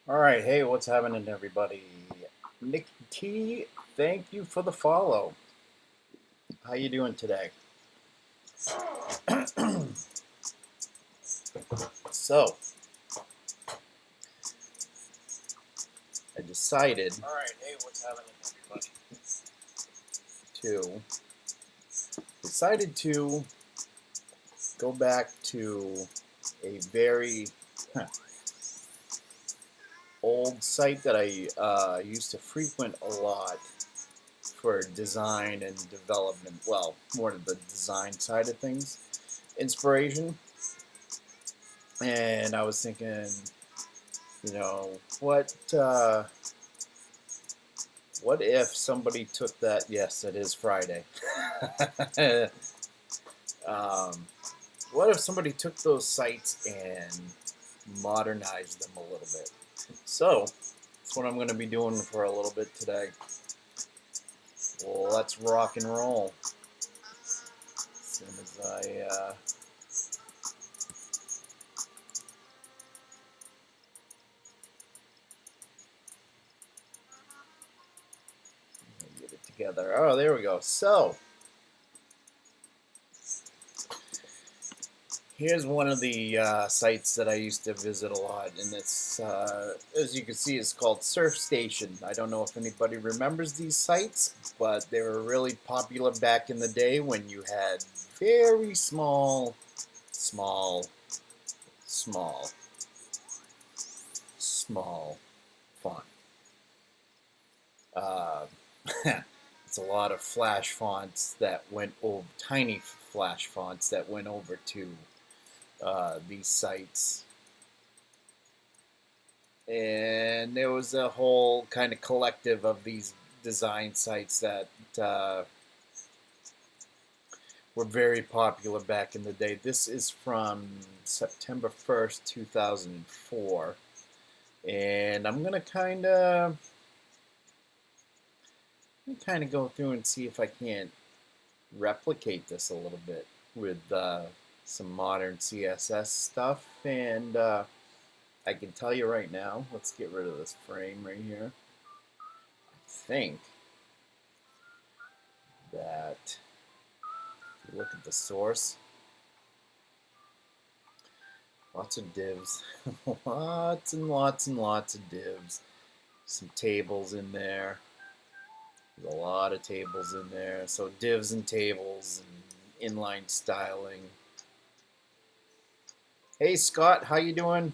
All right, hey, what's happening, everybody? Nick T, thank you for the follow. How you doing today? So, I decided. All right, hey, what's happening, everybody? To decided to go back to a very old site that I used to frequent a lot for design and development. Well, more to the design side of things, inspiration. And I was thinking, you know, what if somebody took that? Yes, it is Friday. um, what if somebody took those sites and modernized them a little bit? So that's what I'm going to be doing for a little bit today. Well, let's rock and roll. As soon as I get it together. Oh, there we go. So here's one of the sites that I used to visit a lot, and it's, as you can see, it's called Surf Station. I don't know if anybody remembers these sites, but they were really popular back in the day when you had very small, small, small font. Uh, it's a lot of flash fonts that went over, tiny flash fonts that went over to these sites, and there was a whole kind of collective of these design sites that uh, were very popular back in the day. This is from September 1st, 2004, and I'm gonna kind of go through and see if I can't replicate this a little bit with some modern CSS stuff. And I can tell you right now, let's get rid of this frame right here. I think that if you look at the source, lots of divs, lots and lots and lots of divs, some tables in there. There's a lot of tables in there. So divs and tables and inline styling. Hey Scott, how you doing?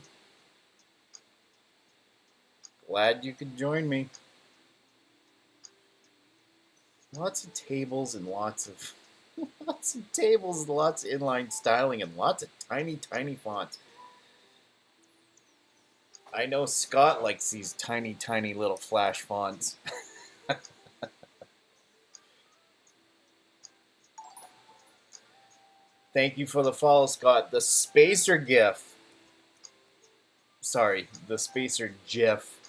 Glad you could join me. Lots of tables and lots of lots of tables, lots of inline styling, and lots of tiny fonts. I know Scott likes these tiny little flash fonts. Thank you for the follow, Scott. The spacer GIF. Sorry, the spacer GIF.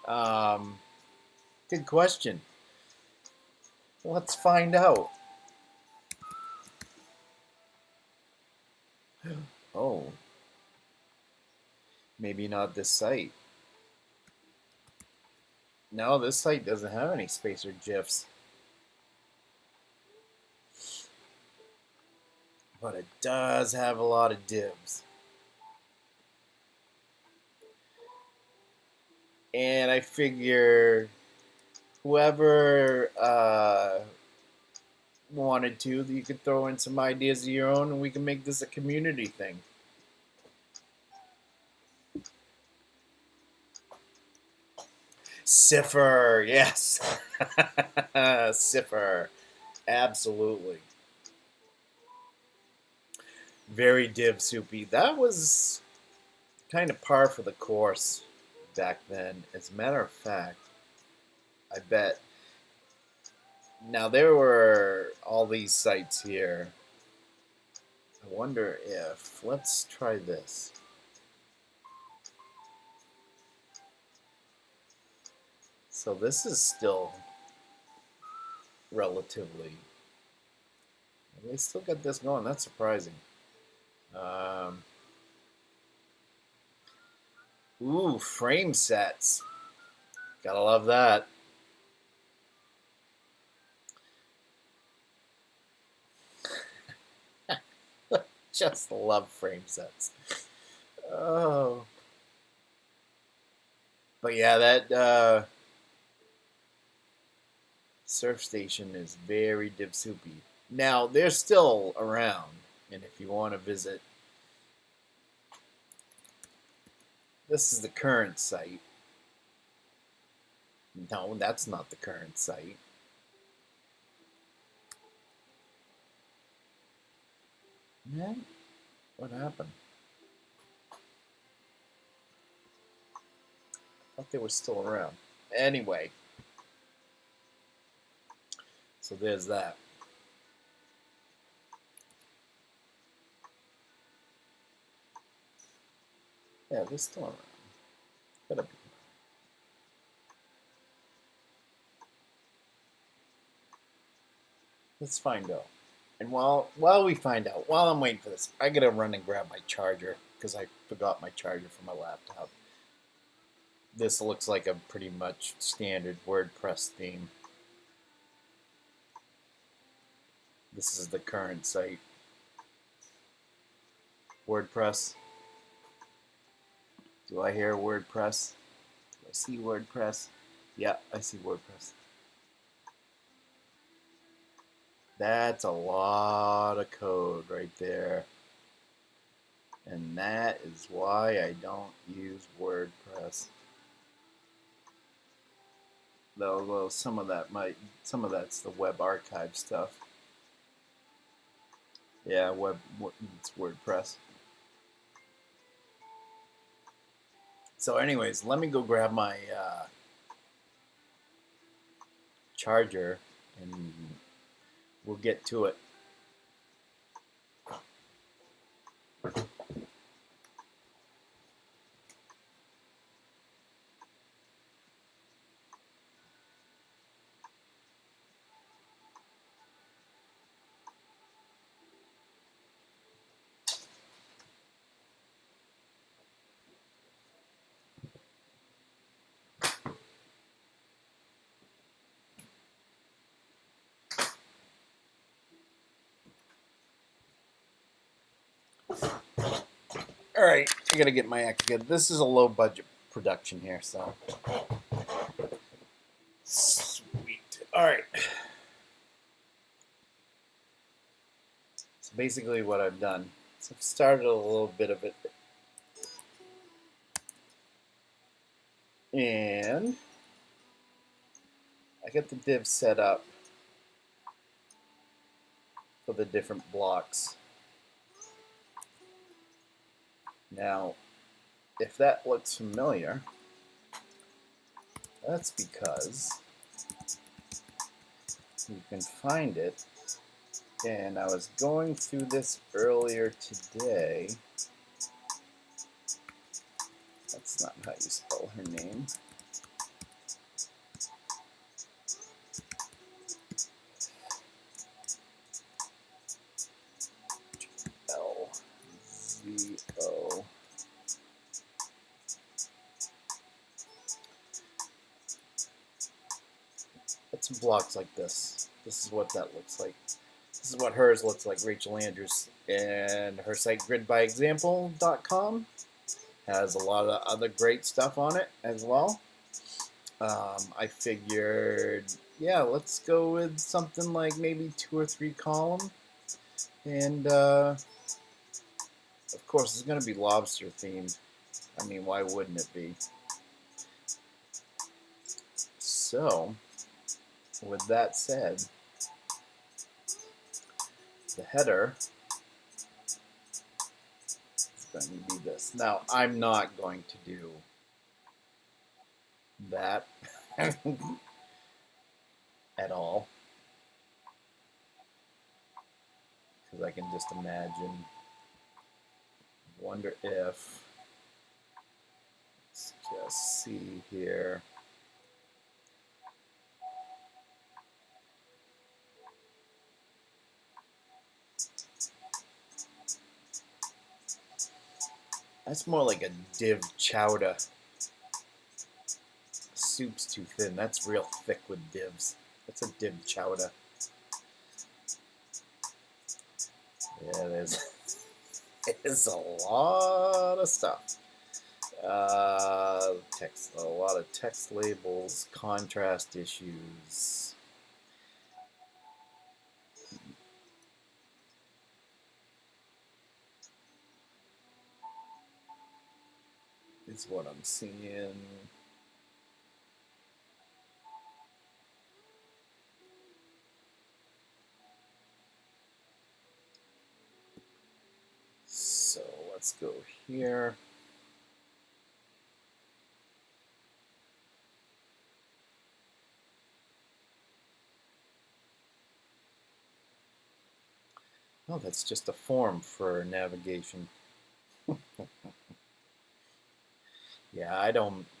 um, good question. Let's find out. Oh, maybe not this site. No, this site doesn't have any spacer GIFs. But it does have a lot of divs. And I figure whoever wanted to, you could throw in some ideas of your own, and we can make this a community thing. Cipher, yes. Cipher, absolutely. Very div soupy. That was kind of par for the course back then. As a matter of fact, I bet. Now, there were all these sites here. I wonder if. Let's try this. So, this is still relatively. They still got this going. That's surprising. Um, Ooh, frame sets. Gotta love that. Just love frame sets. Oh. But yeah, that surf station is very div soupy. Now, they're still around, and if you want to visit, this is the current site. No, that's not the current site. Yeah? What happened? I thought they were still around. Anyway, so there's that. Yeah, they're still around. Gotta be. Let's find out. And while we find out, while I'm waiting for this, I gotta run and grab my charger because I forgot my charger for my laptop. This looks like a pretty much standard WordPress theme. This is the current site. WordPress. Do I hear WordPress? Do I see WordPress? Yeah, I see WordPress. That's a lot of code right there. And that is why I don't use WordPress. Though some of that's the web archive stuff. Yeah, it's WordPress. So anyways, let me go grab my charger and we'll get to it. All right, I gotta get my act together. This is a low budget production here, so sweet. All right. So basically, what I've done is I've started a little bit of it, and I got the div set up for the different blocks. Now, if that looks familiar, that's because you can find it. And I was going through this earlier today. That's not how you spell her name. L-Z-O. It's blocks like this. This is what that looks like. This is what hers looks like, Rachel Andrews. And her site, gridbyexample.com, has a lot of other great stuff on it as well. I figured, yeah, let's go with something like maybe 2 or 3 column. And, of course, it's going to be lobster themed. I mean, why wouldn't it be? So, with that said, the header is going to be this. Now, I'm not going to do that at all, because I can just imagine, wonder if, let's just see here. That's more like a div chowder. Soup's too thin. That's real thick with divs. That's a div chowder. Yeah, there's a lot of stuff. Text, a lot of text labels, contrast issues. Is what I'm seeing. So let's go here. Oh, that's just a form for navigation. Yeah,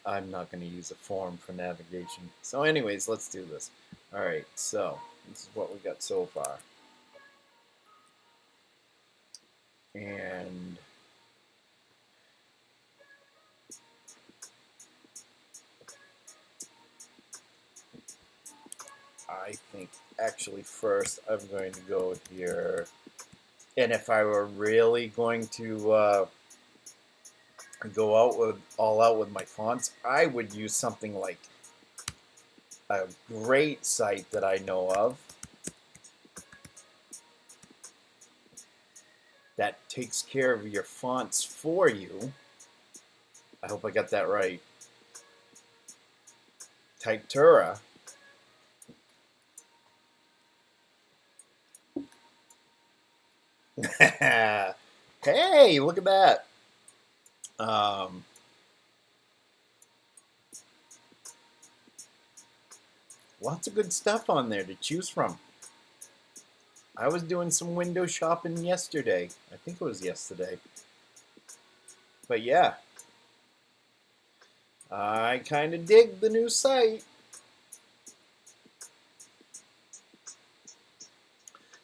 I'm not going to use a form for navigation. So anyways, let's do this. All right, so this is what we got so far. And I think actually first I'm going to go here. And if I were really going to go all out with my fonts, I would use something like a great site that I know of that takes care of your fonts for you. I hope I got that right. Typtura. Hey, look at that. Lots of good stuff on there to choose from. I was doing some window shopping yesterday. I think it was yesterday. But yeah, I kind of dig the new site.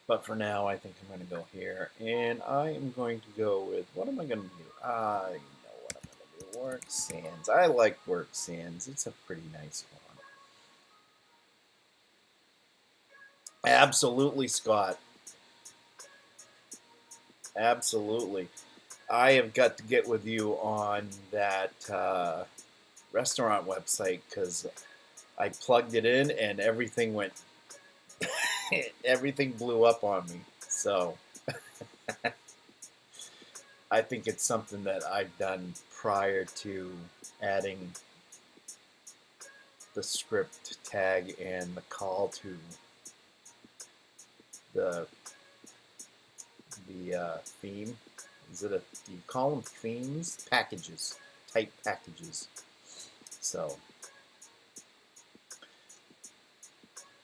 But for now, I think I'm going to go here. And I am going to go with, what am I going to do? I know what I'm going to do. Work Sans. I like Work Sans. It's a pretty nice font. Absolutely, Scott. Absolutely. I have got to get with you on that restaurant website because I plugged it in and everything went, everything blew up on me. So I think it's something that I've done prior to adding the script tag and the call to the theme. Is it do you call them themes? Packages, type packages. So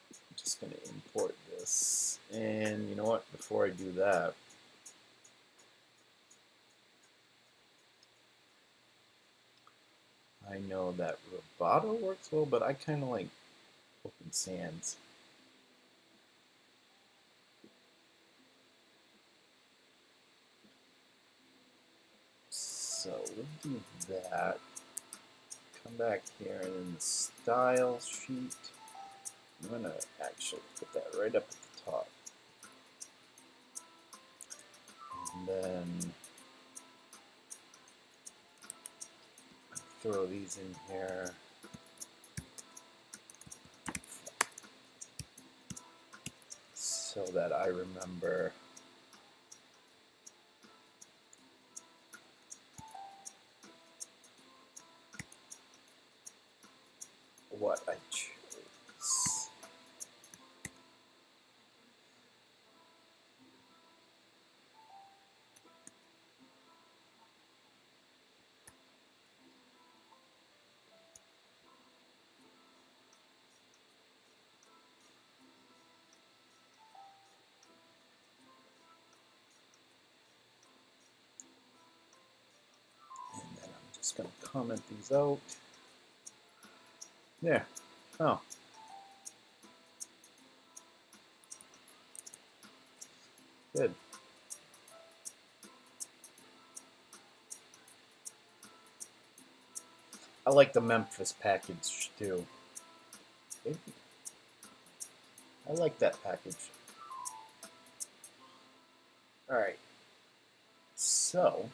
I'm just going to import this. And you know what? Before I do that, I know that Roboto works well, but I kind of like Open Sans. So we'll do that. Come back here in the style sheet. I'm going to actually put that right up at the top. And then throw these in here. So that I remember what I chose. And then I'm just going to comment these out. There. Oh. Good. I like the Memphis package too. I like that package. Alright. So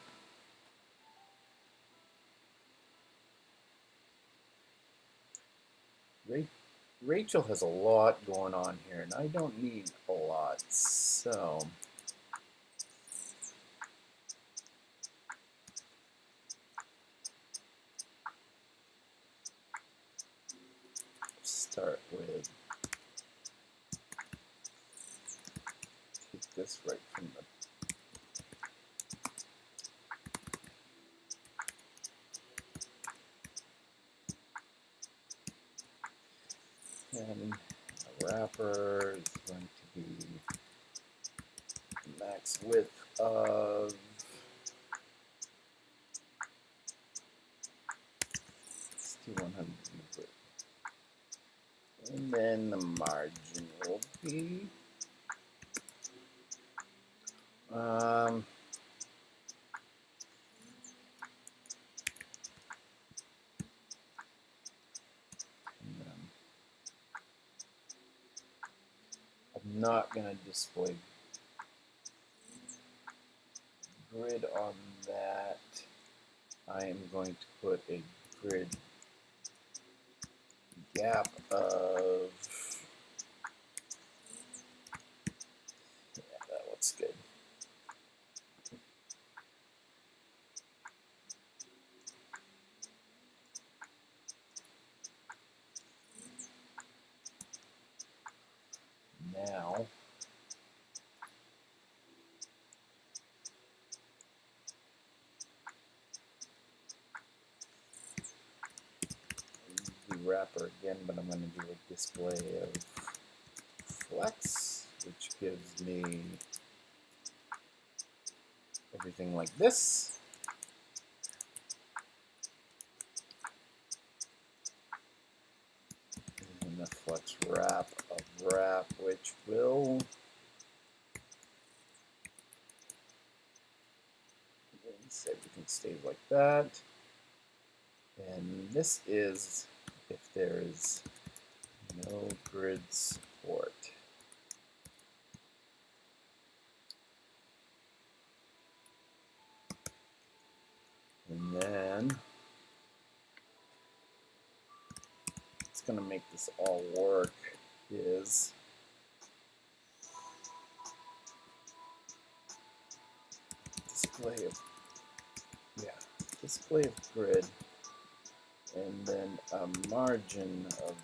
Rachel has a lot going on here, and I don't need a lot. So start with take this right from the pen. The wrapper is going to be max width of 6100, and then the margin will be um, I'm not going to display grid on that. I am going to put a grid gap of, yeah, that looks good. Now, the wrapper again, but I'm going to do a display of flex, which gives me everything like this. And the flex wrap of wrap, which will so everything stays like that. And this is if there is no grid support. And then it's going to make this all work is display of grid, and then a margin of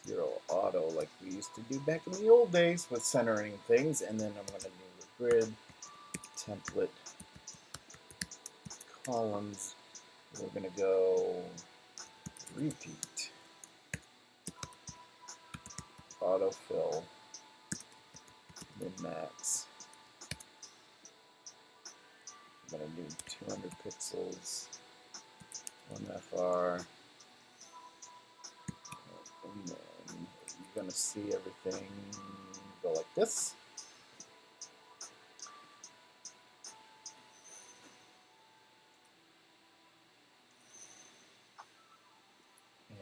0 auto like we used to do back in the old days with centering things. And then I'm going to do the grid template columns. We're going to go repeat autofill min-max. I'm going to do 200 pixels, 1 FR, and then you're going to see everything go like this.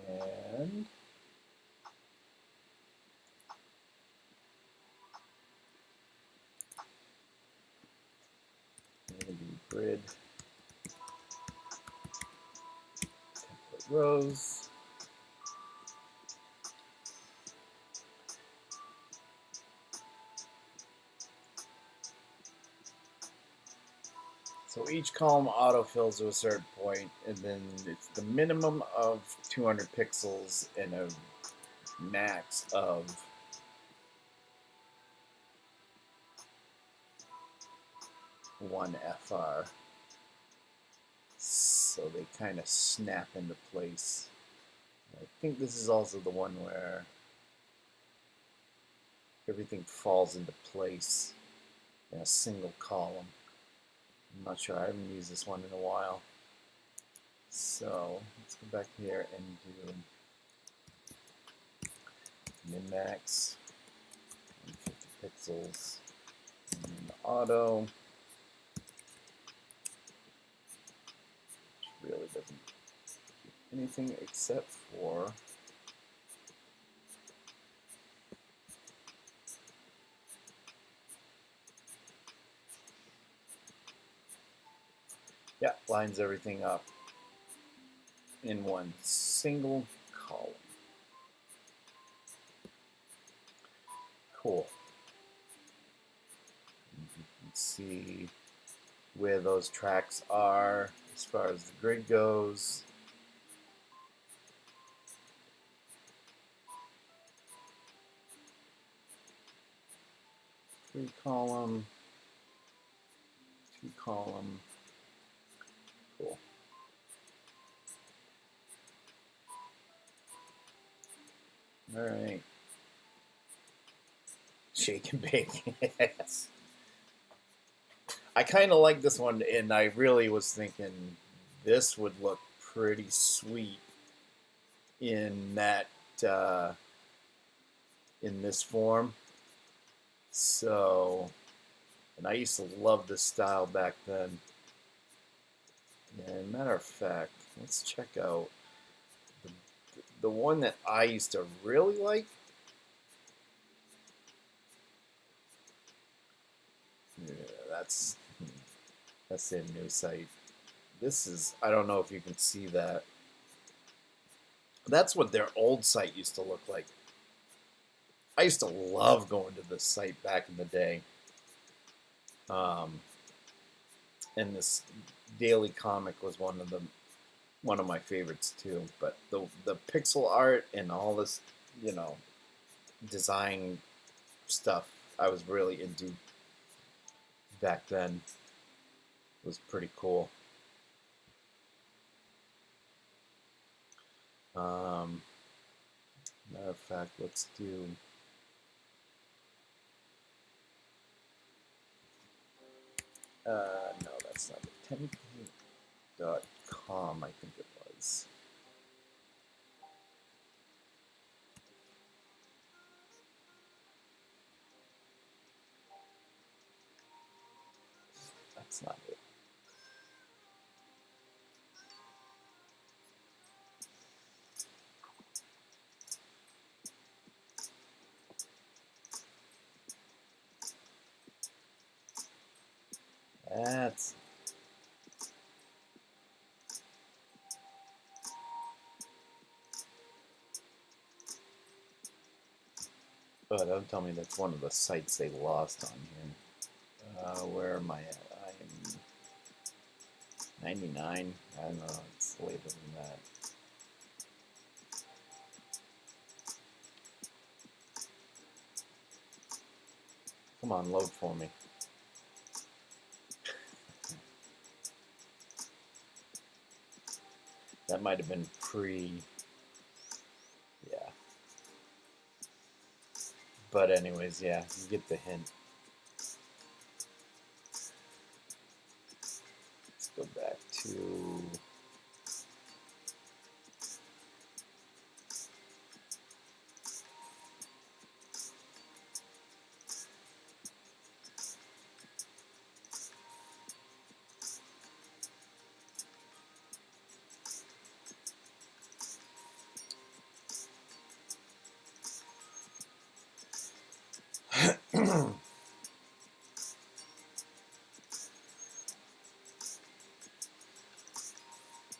And I'm going to do grid template rows. So each column autofills to a certain point, and then it's the minimum of 200 pixels and a max of 1 FR. So they kind of snap into place. I think this is also the one where everything falls into place in a single column. I'm not sure, I haven't used this one in a while. So let's go back here and do min-max, 50 pixels, and then auto, which really doesn't anything except for yeah, lines everything up in one single column. Cool. You can see where those tracks are as far as the grid goes. Three column, two column. Cool. All right. Shake and bake. Yes. I kind of like this one, and I really was thinking this would look pretty sweet in that in this form. So, and I used to love this style back then. And matter of fact, let's check out the one that I used to really like. Yeah, that's their new site. This is, I don't know if you can see that. That's what their old site used to look like. I used to love going to this site back in the day. And this daily comic was one of my favorites too. But the pixel art and all this, you know, design stuff I was really into back then. It was pretty cool. Matter of fact, let's do. No, that's not it. 10.com, I think it was. That's not it. That's. Oh, don't tell me that's one of the sites they lost on here. Where am I at? I'm 99. I don't know. It's later than that. Come on, load for me. That might have been pre. Yeah. But anyways, yeah, you get the hint. Let's go back to.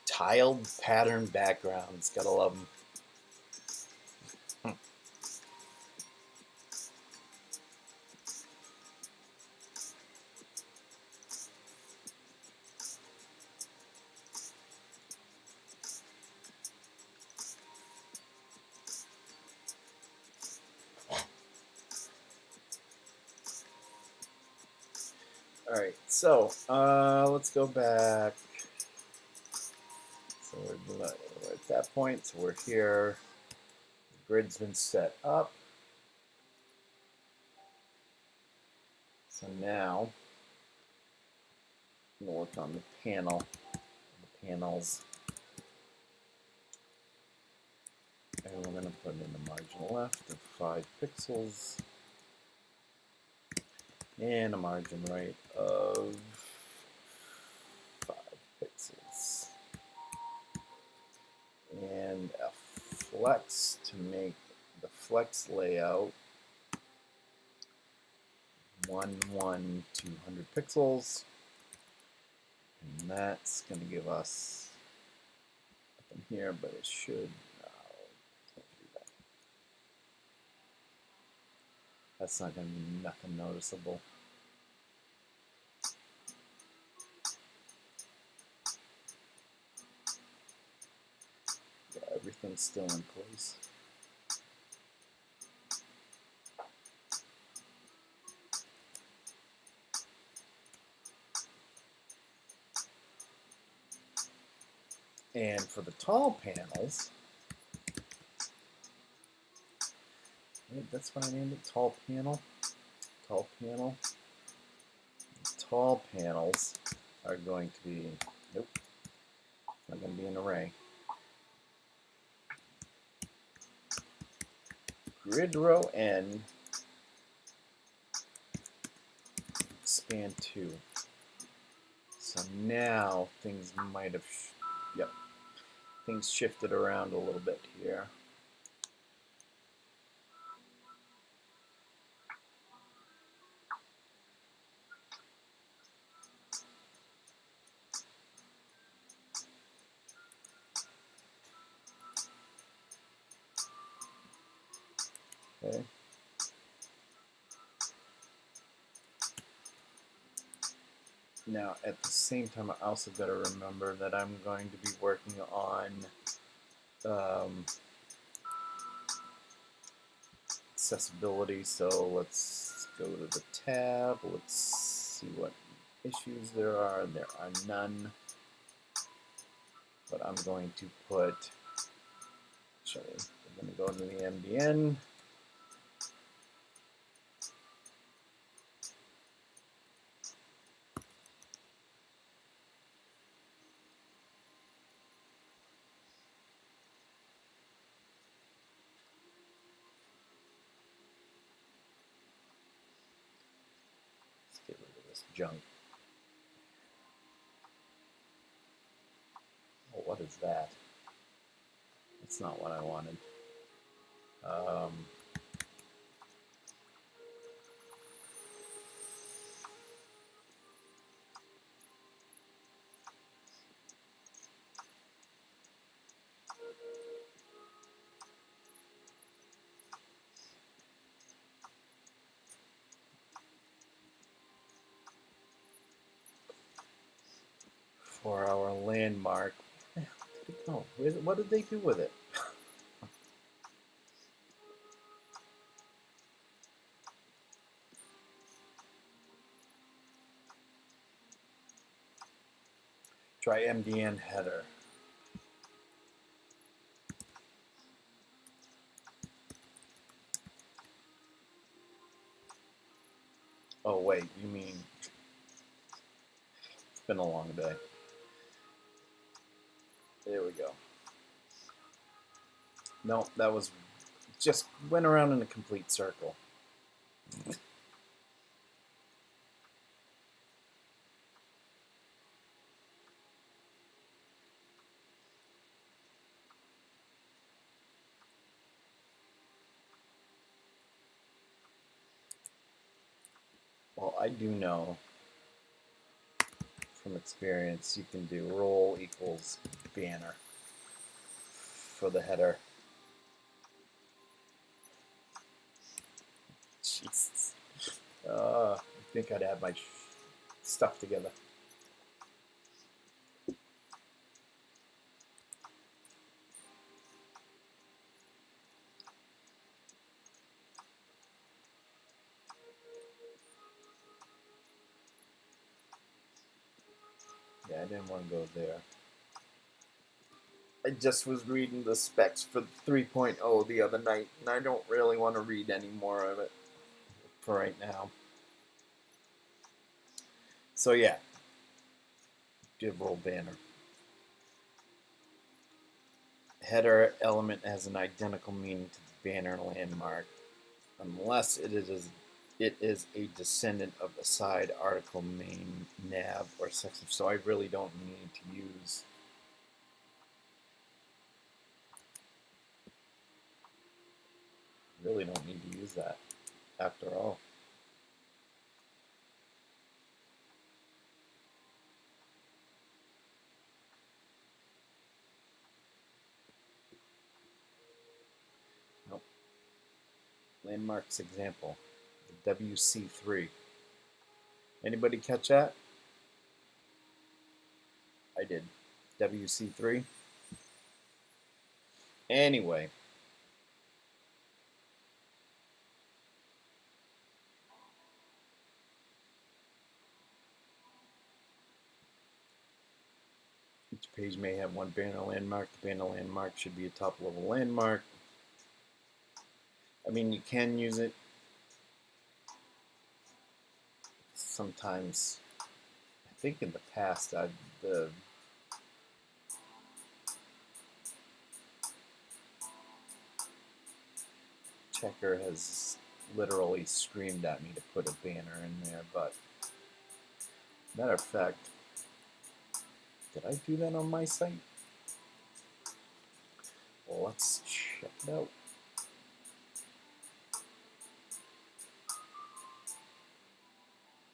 Tiled pattern backgrounds. Gotta love them. Alright, so let's go back. So we're at that point, so we're here. The grid's been set up. So now I'm going to work on the panels. And we're going to put in a margin left of 5 pixels. And a margin right of 5 pixels. flex to make the flex layout 200 pixels, and that's going to give us nothing here, but it should. That's not going to be nothing noticeable. Yeah, everything's still in place. And for the tall panels, that's what I named it, tall panel. Tall panel. Tall panels are going to be, nope, not going to be an array. Grid row n, span 2. So now things might have, yep, things shifted around a little bit here. Okay. Now, at the same time, I also got to remember that I'm going to be working on accessibility. So let's go to the tab. Let's see what issues there are. There are none. But I'm going to put, actually, I'm going to go into the MDN. Let's get rid of this junk. Oh, what is that? That's not what I wanted. For our landmark, where did it go? What did they do with it? Try MDN header. Oh wait, you mean, it's been a long day. There we go. No, that was, just went around in a complete circle. Well, I do know from experience you can do role equals banner for the header. Jesus. I think I'd have my stuff together. Yeah, I didn't want to go there. I just was reading the specs for 3.0 the other night, and I don't really want to read any more of it for right now. So yeah, div role banner. Header element has an identical meaning to the banner landmark, unless it is a descendant of the side article main nav or section. So I really don't need to use Really don't need to use that after all. Nope. Landmarks example, the WC3. Anybody catch that? I did. WC3. Anyway. Each page may have one banner landmark. The banner landmark should be a top-level landmark. I mean, you can use it sometimes. I think in the past, the checker has literally screamed at me to put a banner in there, but matter of fact, did I do that on my site? Well, let's check it out.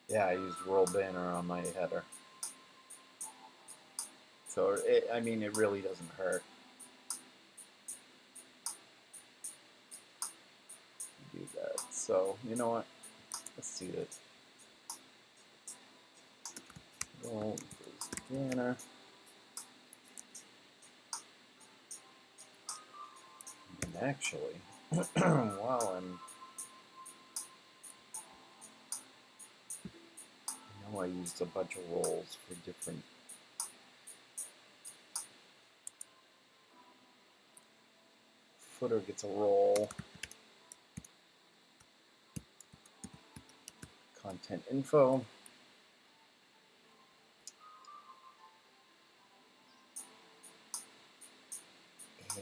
Yeah, I used roll banner on my header. So, I mean, it really doesn't hurt to do that. So, you know what? Let's see that. Roll banner. And actually, while I used a bunch of rolls for different footer gets a roll, content info,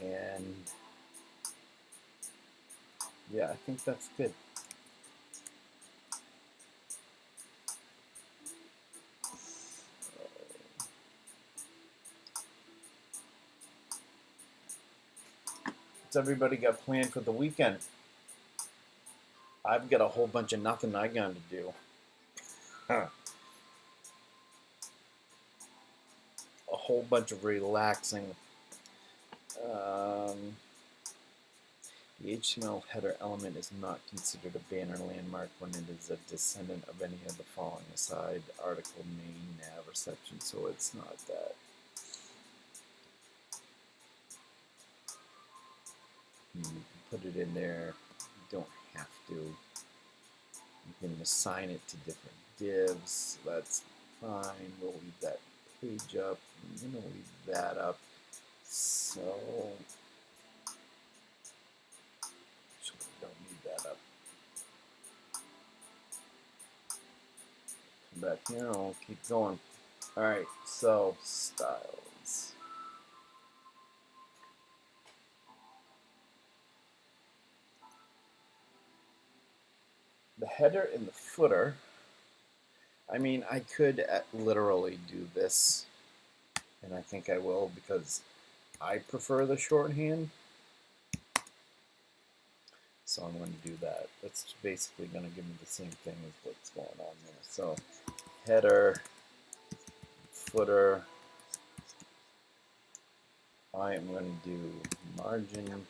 and yeah, I think that's good. What's everybody got planned for the weekend? I've got a whole bunch of nothing I got to do. Huh. A whole bunch of relaxing. The HTML header element is not considered a banner landmark when it is a descendant of any of the following aside: article, main, nav, or section, so it's not that. You can put it in there. You don't have to. You can assign it to different divs. That's fine. We'll leave that page up. I'm going to leave that up. So, actually, we don't need that up. Come back here and we'll keep going. Alright, so styles. The header and the footer. I mean, I could literally do this, and I think I will because I prefer the shorthand. So I'm going to do that. That's basically going to give me the same thing as what's going on there. So header, footer. I am going to do margin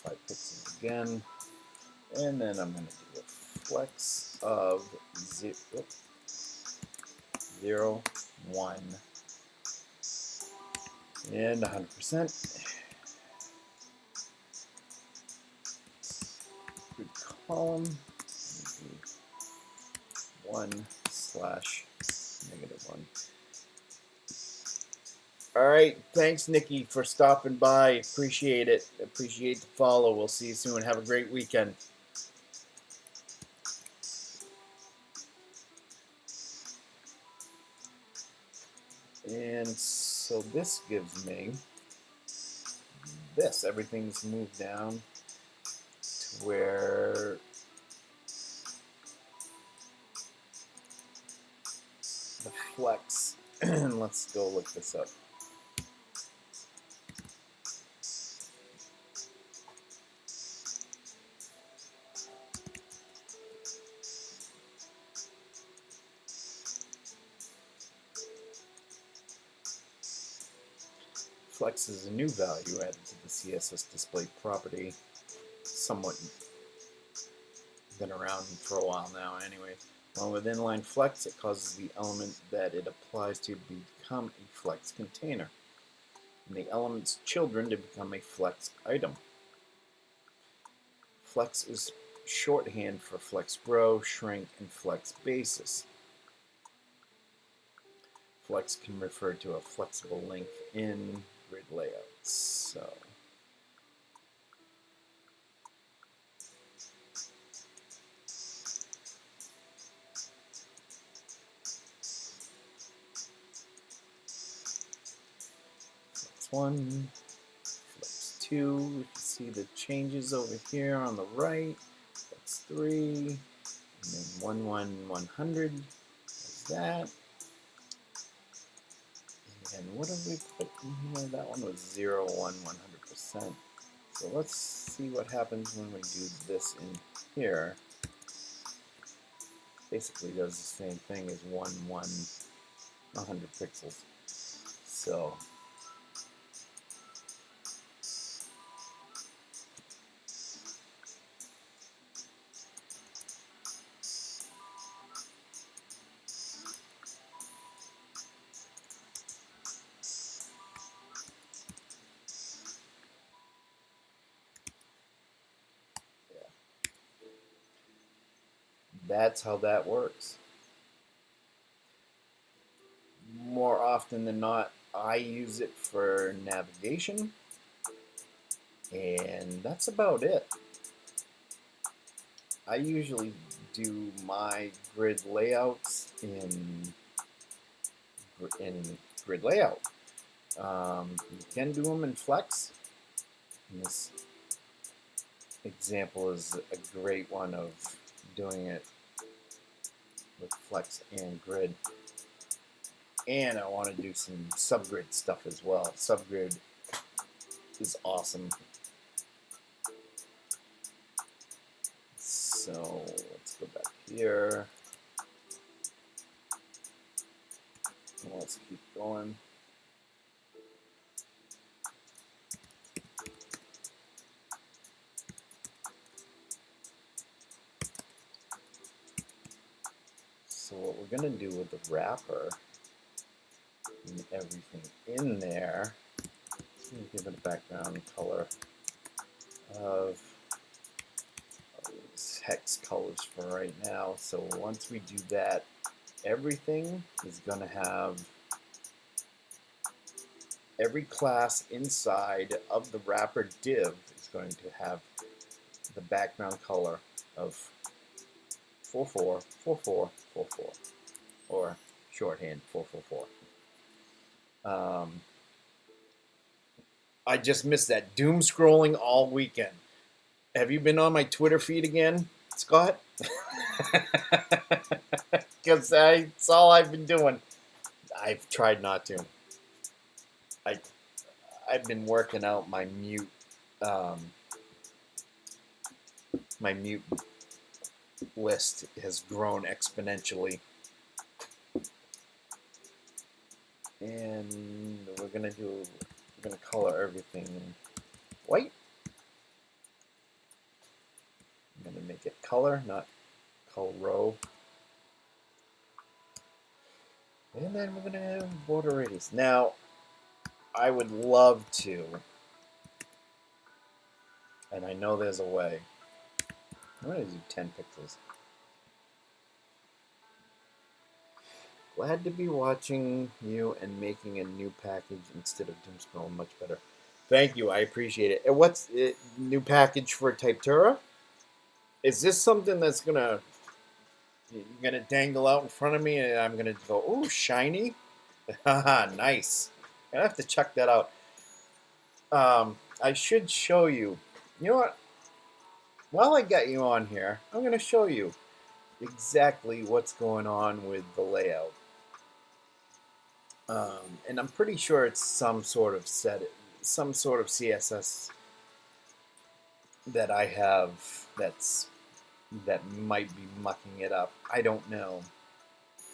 5 pixels again, and then I'm going to do a flex of 0, 1, and 100%. Good column. 1/-1. All right, thanks, Nikki, for stopping by. Appreciate it. Appreciate the follow. We'll see you soon. Have a great weekend. And so this gives me this. Everything's moved down to where the flex. Let's go look this up. Flex is a new value added to the CSS display property. Somewhat been around for a while now anyway. Along with inline flex, it causes the element that it applies to become a flex container, and the element's children to become a flex item. Flex is shorthand for flex grow, shrink, and flex basis. Flex can refer to a flexible length in grid layouts. So flex 1, flex 2, you can see the changes over here on the right. Flex 3, and then 1, 1, 100 is that. And what have we put in here? That one was 0, 1, 100%. So let's see what happens when we do this in here. Basically does the same thing as 1, 1, 100 pixels. So yeah, that's how that works. More often than not, I use it for navigation, and that's about it. I usually do my grid layouts in grid layout. You can do them in flex. And this example is a great one of doing it with flex and grid. And I want to do some subgrid stuff as well. Subgrid is awesome. So let's go back here. And let's keep going. So what we're going to do with the wrapper and everything in there, give it a background color of hex colors for right now. So once we do that, everything is going to have, every class inside of the wrapper div is going to have the background color of 444444, or shorthand 444. I just missed that doom scrolling all weekend. Have you been on my Twitter feed again, Scott? Because that's all I've been doing. I've tried not to. I've been working out my mute list has grown exponentially, and we're gonna color everything white. I'm gonna make it color, not color. And then we're gonna have border radius. Now, I would love to, and I know there's a way. I'm gonna do 10 pixels. Glad to be watching you and making a new package instead of doom scrolling. Much better. Thank you. I appreciate it. And what's it, new package for Typtura? Is this something that's gonna dangle out in front of me and I'm gonna go, ooh, shiny? Haha, nice. I have to check that out. I should show you. You know what? While I got you on here, I'm gonna show you exactly what's going on with the layout. And I'm pretty sure it's some sort of CSS that I have that might be mucking it up. I don't know.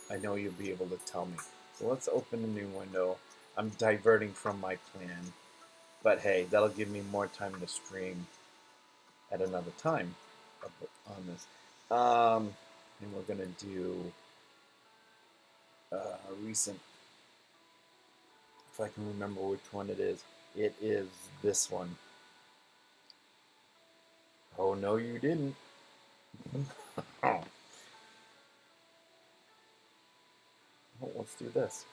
I know you'll be able to tell me. So let's open a new window. I'm diverting from my plan. But hey, that'll give me more time to stream at another time on this. And we're gonna do recent, if I can remember which one it is. It is this one. Oh no, you didn't. Oh, let's do this.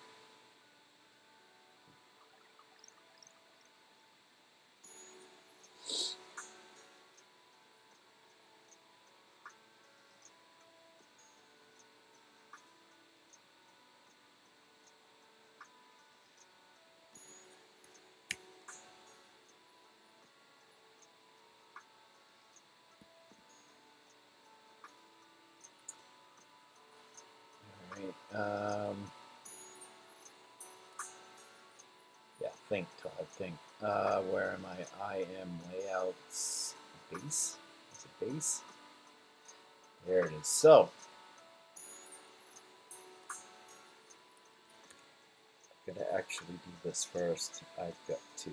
All right. Yeah, think, Todd, think. Where am I? I am layouts base. Is it base? There it is. So, I'm gonna actually do this first. I've got to.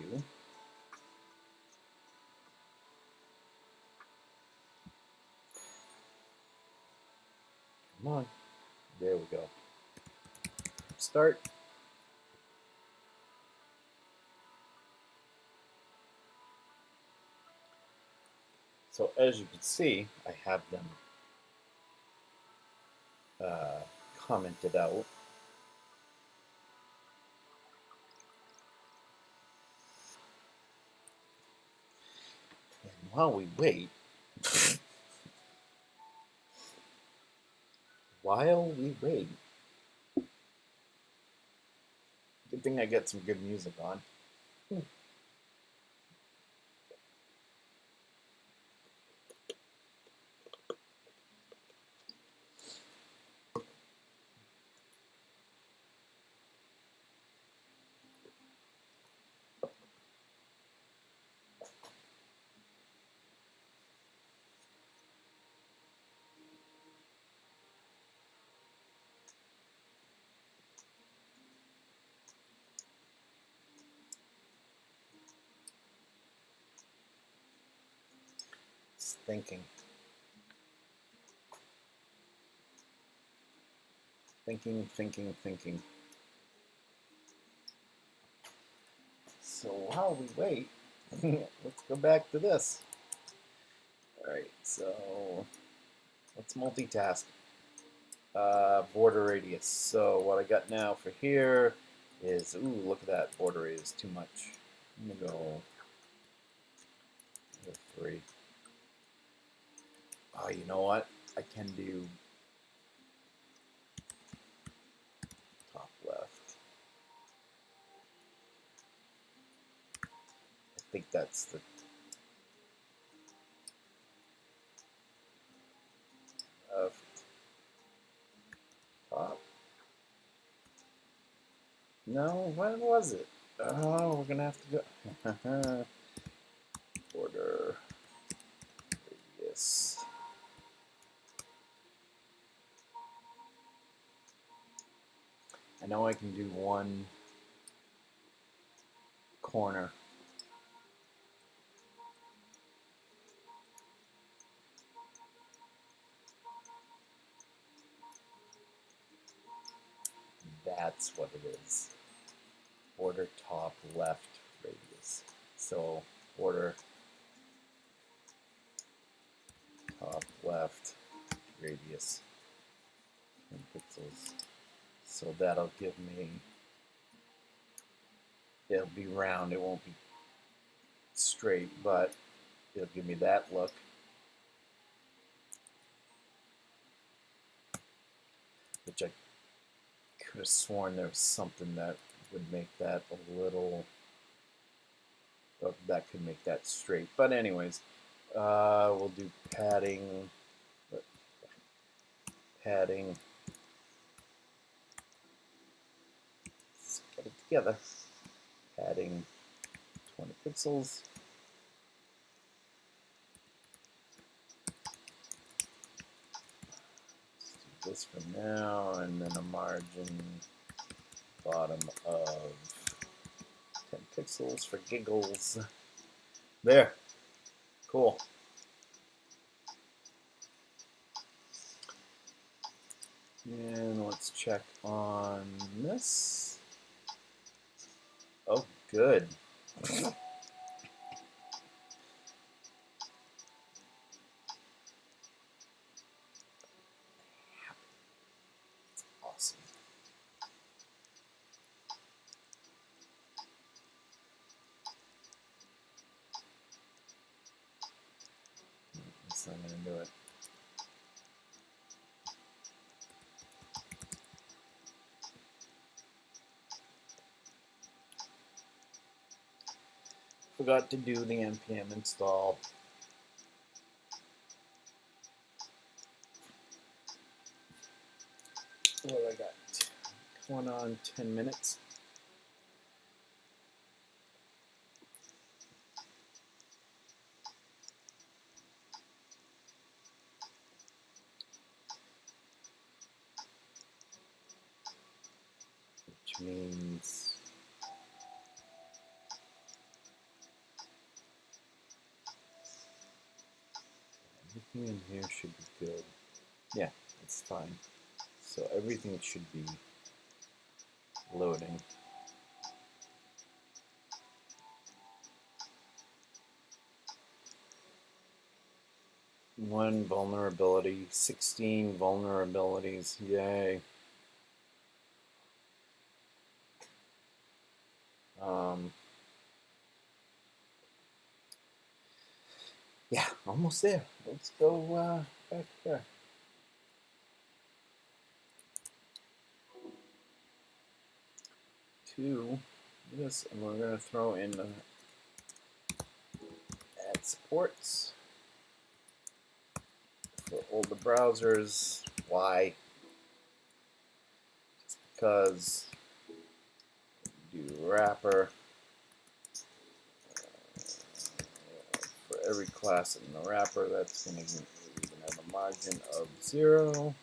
Come on. There we go. Start. So as you can see, I have them commented out. And while we wait, good thing I get some good music on. Just thinking. Thinking. So while we wait, let's go back to this. Alright, so let's multitask. Border radius. So what I got now for here is, ooh, look at that, border radius, too much. I'm gonna go with 3. Oh, you know what? I can do top left. I think that's the left top. No, when was it? Oh, we're gonna have to go. Border radius. I know I can do one corner. That's what it is. Border top left radius. So border top left radius 10 pixels. So that'll give me, it'll be round, it won't be straight, but it'll give me that look. Which I could have sworn there was something that would make that a little, that could make that straight. But anyways, we'll do padding, padding. Let's get it together. Padding 20 pixels. Let's do this for now, and then a margin bottom of Pixels for giggles. There. Cool. And let's check on this. Oh, good. Awesome. That's not going to do it. Forgot to do the npm install. What do I got? Going on 10 minutes. Which means everything in here should be good. Yeah, it's fine. So everything should be loading. One vulnerability, 16 vulnerabilities, yay. Yeah, almost there. Let's go back there. To this, and we're going to throw in add supports for all the browsers. Why? Just because do wrapper for every class in the wrapper. That's going to even have a margin of 0.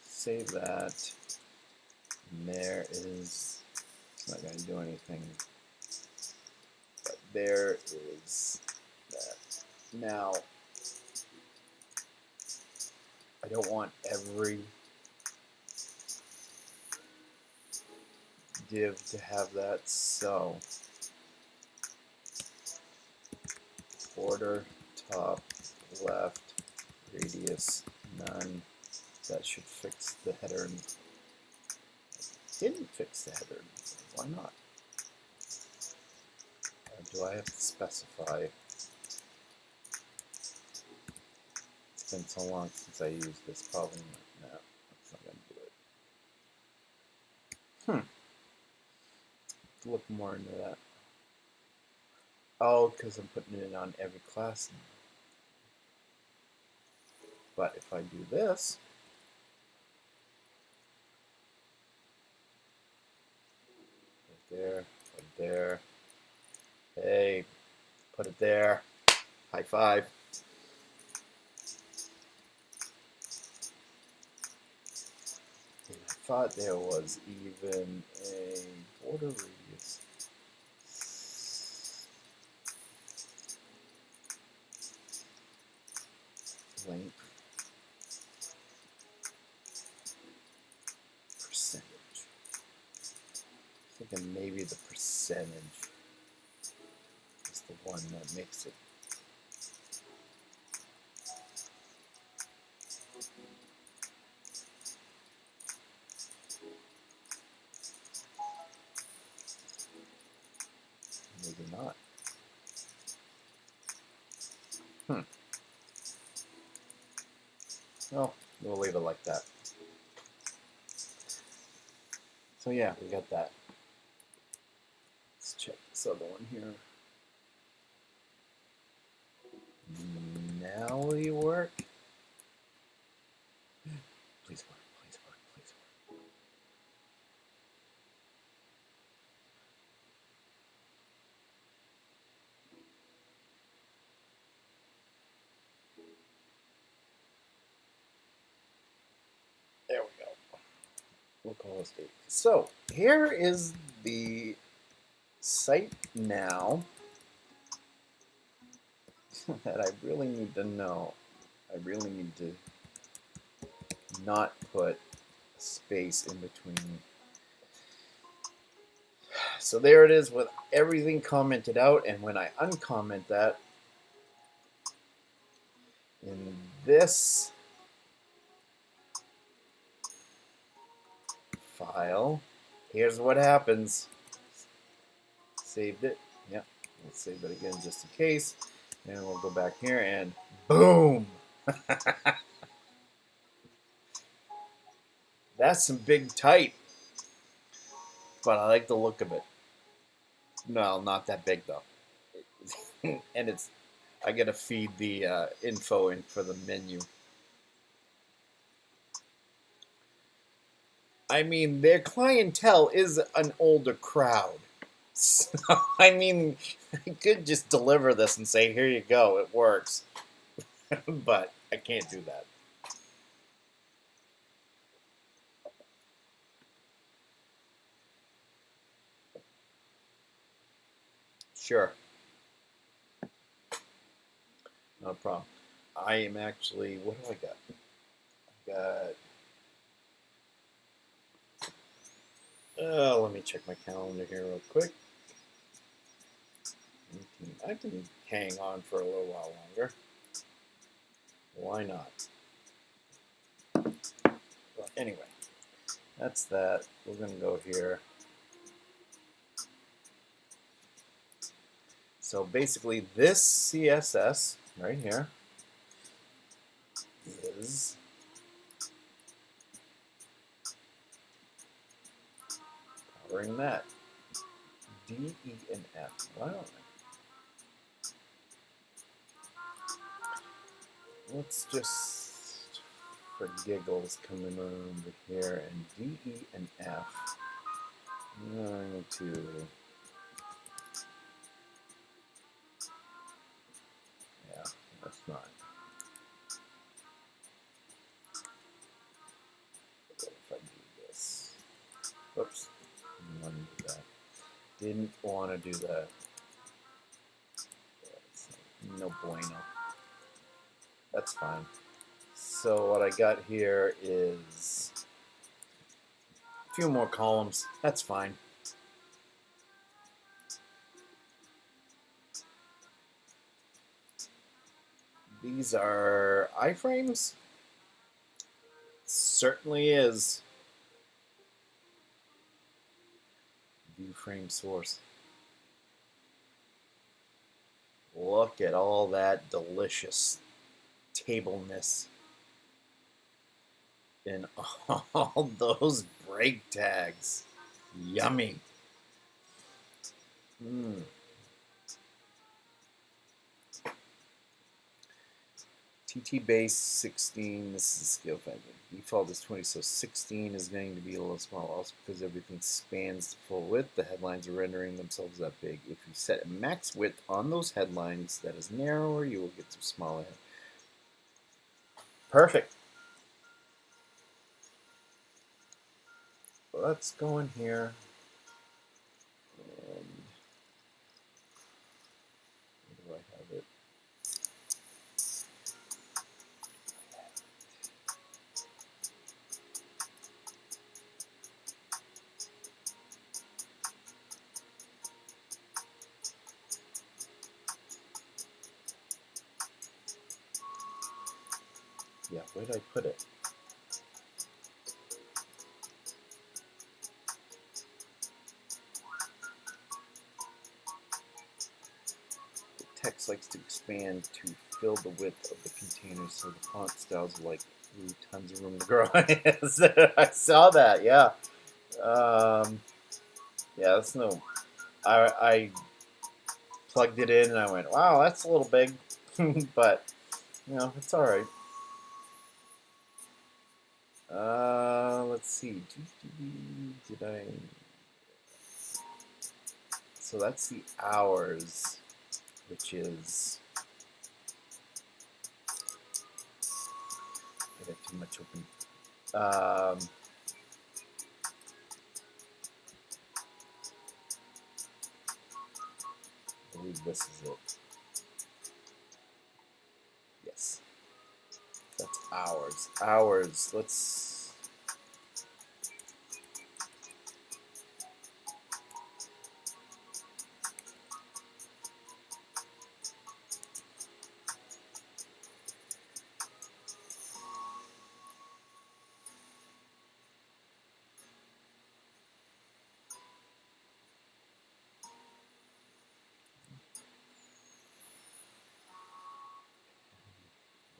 Save that. And there is, it's not going to do anything, but there is that. Now, I don't want every div to have that, so border, top, left, radius, none. That should fix the header. Didn't fix the header. Why not? Do I have to specify? It's been so long since I used this. Probably not. No, that's not going to do it. Look more into that. Oh, because I'm putting it on every class now. But if I do this, right there, right there. Hey, put it there. High five. And I thought there was even a border radius. Length. Percentage. I'm thinking maybe the percentage is the one that makes it. Maybe not. Well, we'll leave it like that. So yeah, we got that. Let's check this other one here. Now will you work? Please work, please work, please work. There we go. We'll call this date. So here is the site now that I really need to know. I really need to not put space in between. So there it is with everything commented out, and when I uncomment that in this file, here's what happens. Saved it. Yep. Let's save it again just in case. And we'll go back here and boom. That's some big type. But I like the look of it. No, not that big though. And it's, I gotta feed the info in for the menu. I mean, their clientele is an older crowd. So, I mean, I could just deliver this and say, here you go, it works. But I can't do that. Sure. No problem. I am actually, what do I got? Let me check my calendar here real quick. I can hang on for a little while longer. Why not? Well, anyway, that's that. We're going to go here. So basically, this CSS right here is powering that. D, E, and F. Wow. Let's just, for giggles, come in over here and D, E, and F. I'm going to, yeah, that's not. What if I do this? Oops, didn't want to do that. Didn't want to do that. No bueno. That's fine. So what I got here is a few more columns. That's fine. These are iframes? Certainly is. View frame source. Look at all that delicious tableness in all those break tags. Yummy. TT base 16, this is the scale factor. Default is 20, so 16 is going to be a little small, also because everything spans the full width. The headlines are rendering themselves that big. If you set a max width on those headlines that is narrower, you will get some smaller. Perfect. Let's go in here. And where do I have it? Yeah, where did I put it? The text likes to expand to fill the width of the container, so the font styles are like, ooh, tons of room to grow. Yes, I saw that, yeah. Yeah, that's no. I plugged it in and I went, wow, that's a little big, but you know, it's all right. Let's see. Did I? So that's the hours, which is. I got too much open. believe this is it. Yes. That's ours. Ours. Let's...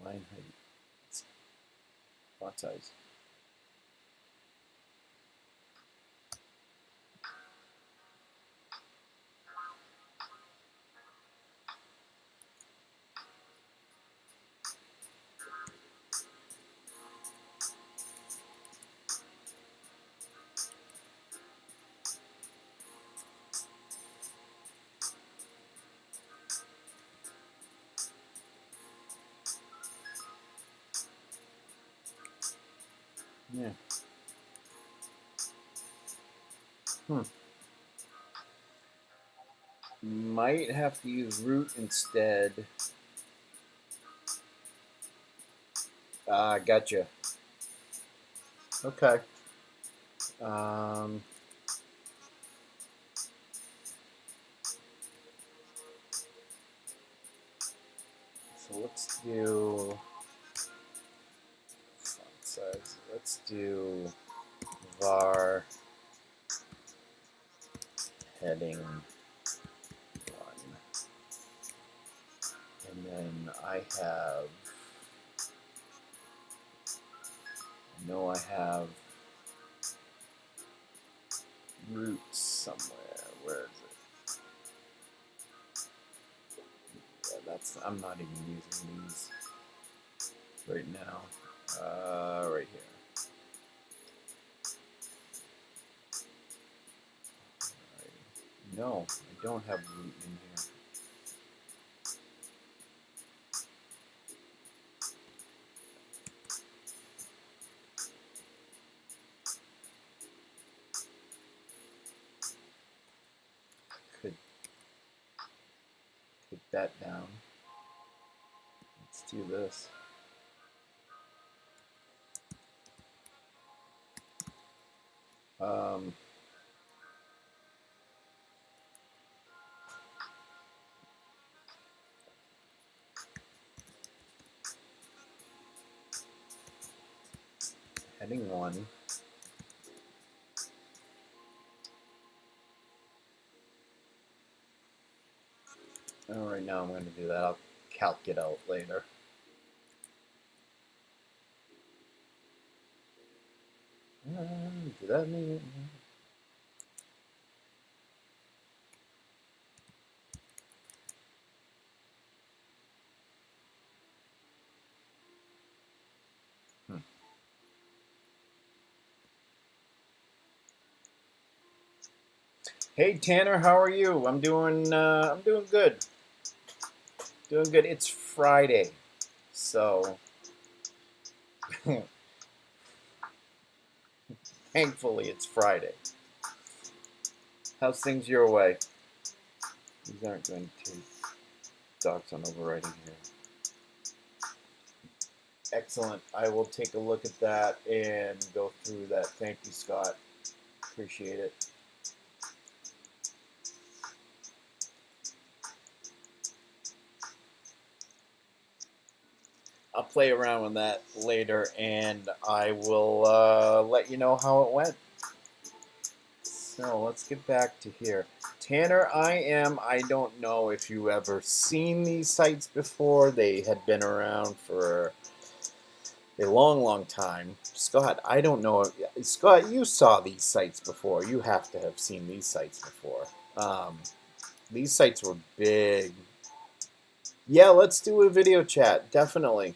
line height. Font size. Yeah. Might have to use root instead. Gotcha. Okay. So let's do font size. Let's do var heading 1. And then I know I have roots somewhere. Where is it? Yeah, that's, I'm not even using these right now. Right here. No, I don't have root in here. Could put that down. Let's do this. Heading 1. Oh, right now I'm going to do that. I'll calc it out later. Do that mean? Hey Tanner, how are you? I'm doing good. Doing good. It's Friday, so thankfully it's Friday. How's things your way? These aren't going to docs on overwriting here. Excellent. I will take a look at that and go through that. Thank you, Scott. Appreciate it. I'll play around with that later, and I will let you know how it went. So let's get back to here. Tanner, I don't know if you ever seen these sites before. They had been around for a long, long time. Scott, I don't know. Scott, you saw these sites before. You have to have seen these sites before. These sites were big. Yeah, let's do a video chat. Definitely.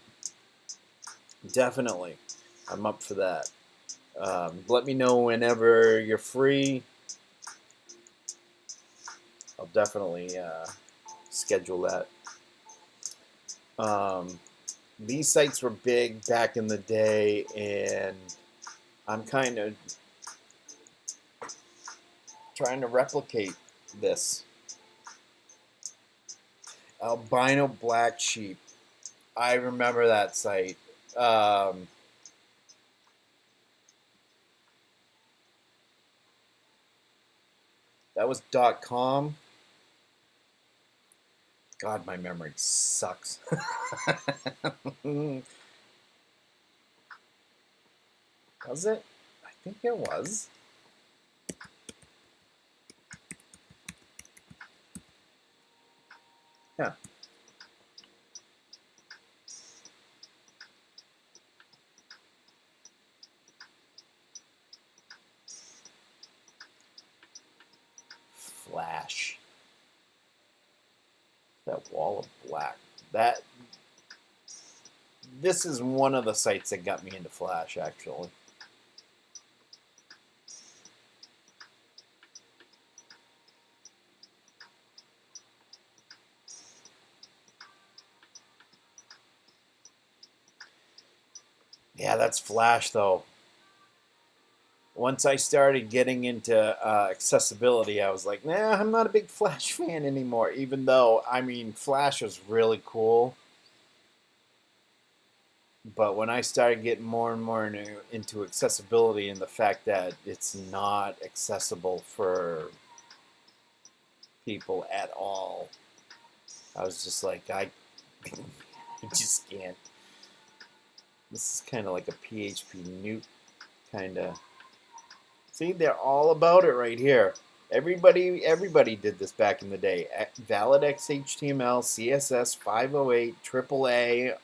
Definitely. I'm up for that. Let me know whenever you're free. I'll definitely schedule that. These sites were big back in the day, and I'm kind of trying to replicate this. Albino Black Sheep. I remember that site. Um, that was .com. God, my memory sucks. Was it? I think it was. Yeah. Flash. That wall of black. That. This is one of the sites that got me into Flash, actually. Yeah, that's Flash, though. Once I started getting into accessibility, I was like, nah, I'm not a big Flash fan anymore. Even though, I mean, Flash was really cool. But when I started getting more and more into accessibility and the fact that it's not accessible for people at all, I was just like, I just can't. This is kind of like a PHP Newt kind of. See, they're all about it right here. Everybody did this back in the day. Valid XHTML, CSS 508, AAA,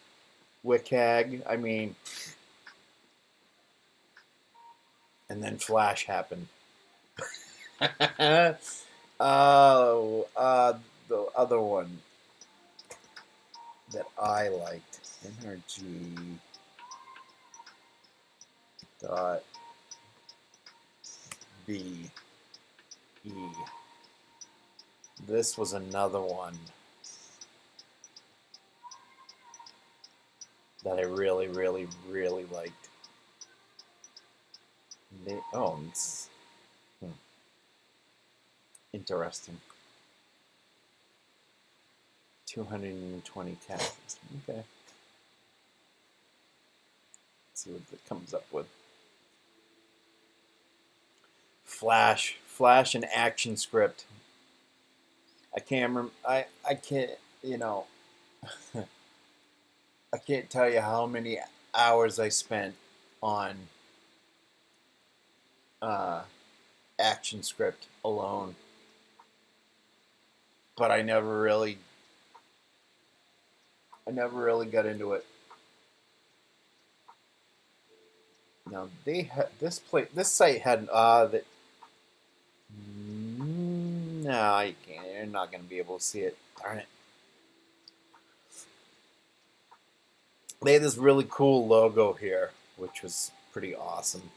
WCAG. I mean, and then Flash happened. Oh, the other one that I liked, NRG dot B E. This was another one that I really, really, really liked. It's interesting. 220 tags. Okay. Let's see what it comes up with. Flash and Action Script. I can't remember. I can't. I can't tell you how many hours I spent on Action Script alone, but I never really got into it. Now they had this site had that. No, you can't. You're not going to be able to see it. Darn it. They had this really cool logo here, which was pretty awesome.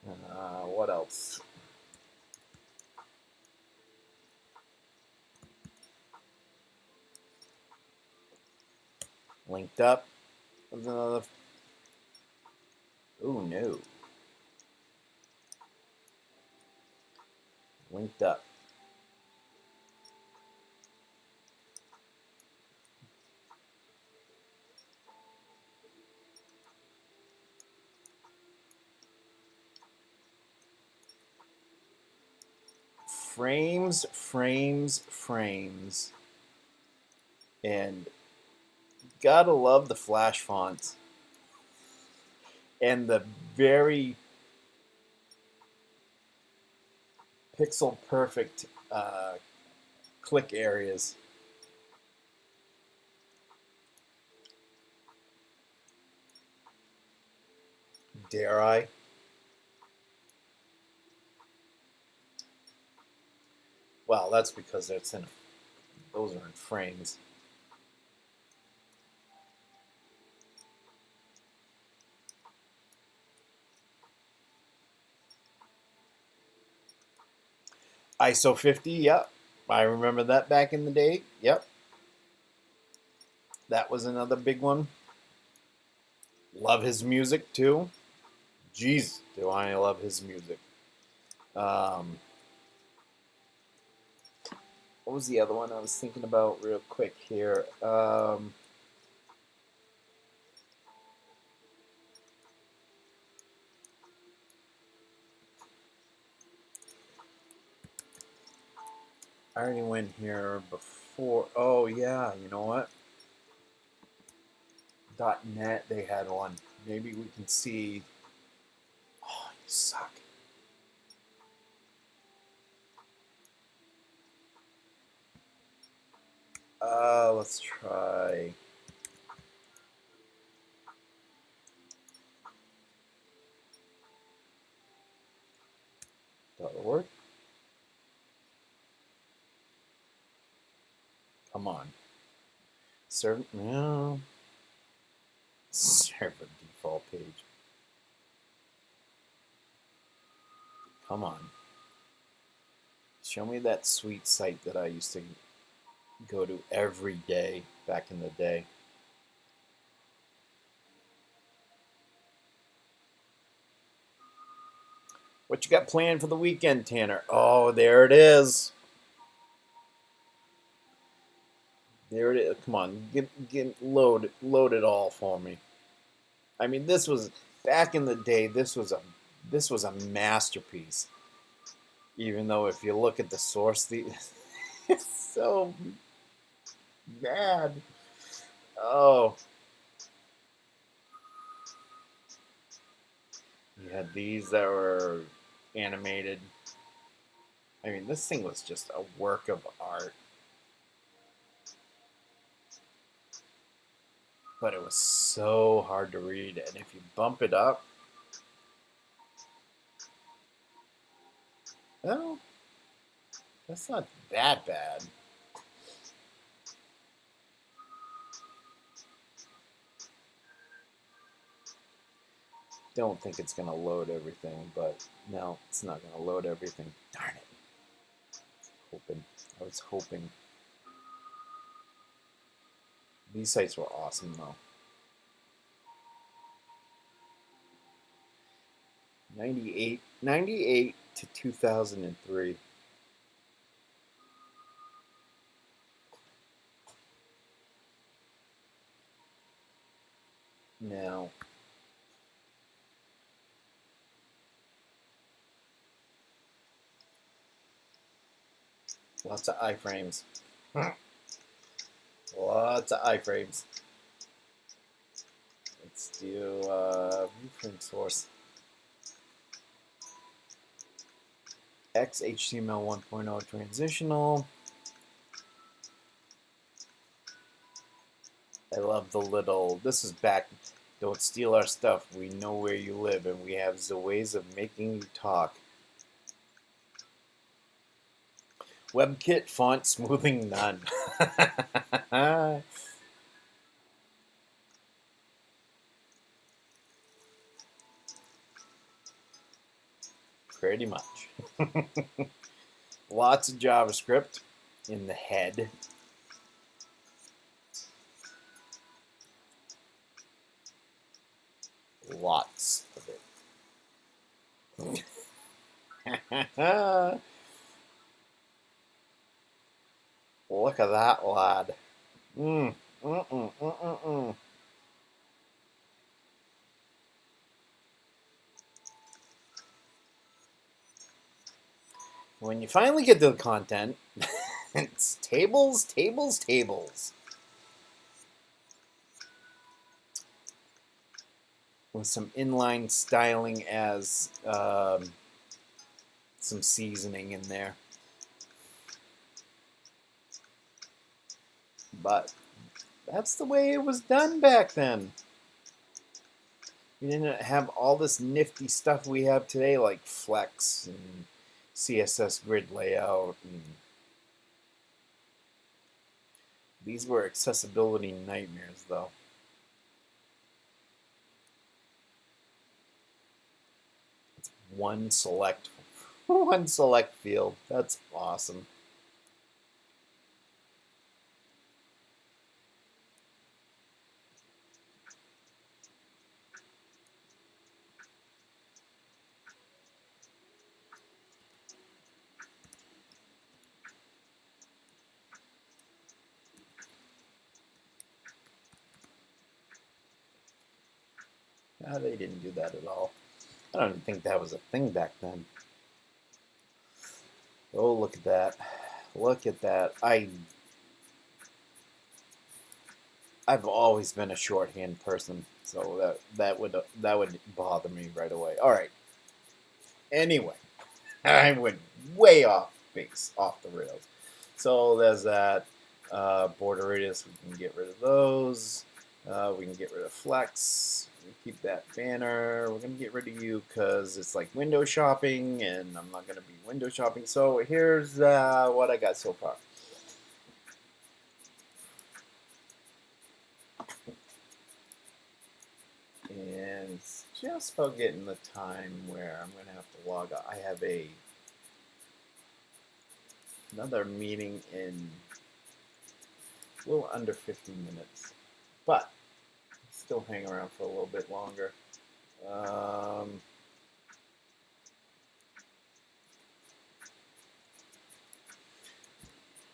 What else? Linkedup was another. Ooh, no. Linkedup. Frames. And gotta love the Flash fonts. And the very pixel perfect click areas. Dare I? Well, that's because those are in frames. ISO 50, yep. I remember that back in the day. Yep. That was another big one. Love his music too. Jeez, do I love his music. what was the other one I was thinking about real quick here? I already went here before. Oh, yeah, you know what? .net, they had one. Maybe we can see. Oh, you suck. Let's try. .org. Come on. Server. No. Server default page. Come on. Show me that sweet site that I used to go to every day back in the day. What you got planned for the weekend, Tanner? Oh, there it is. There it is. Come on, load it all for me. I mean, this was back in the day. This was a masterpiece. Even though if you look at the source, it's so bad. Oh, you had these that were animated. I mean, this thing was just a work of art. But it was so hard to read. And if you bump it up, well, that's not that bad. Don't think it's going to load everything, but no, it's not going to load everything. Darn it. I was hoping. These sites were awesome, though. 98 to 2003. Now, lots of iframes. Lots of iframes. Let's do viewframe source. XHTML 1.0 transitional. I love the little, this is back, don't steal our stuff, we know where you live, and we have the ways of making you talk. WebKit font smoothing none. Pretty much. Lots of JavaScript in the head. Lots of it. Look at that lad. When you finally get to the content, it's tables, tables, tables. With some inline styling as some seasoning in there. But that's the way it was done back then. We didn't have all this nifty stuff we have today, like Flex and CSS grid layout. And these were accessibility nightmares, though. It's one select field. That's awesome. They didn't do that at all. I don't even think that was a thing back then. Oh, look at that. Look at that. I've always been a shorthand person, so that would bother me right away. All right. Anyway, I went way off base, off the rails. So there's that. Border radius, we can get rid of those. We can get rid of flex. We keep that banner. We're going to get rid of you because it's like window shopping, and I'm not going to be window shopping. So here's what I got so far. And it's just about getting the time where I'm going to have to log out. I have another meeting in a little under 15 minutes, but still hang around for a little bit longer.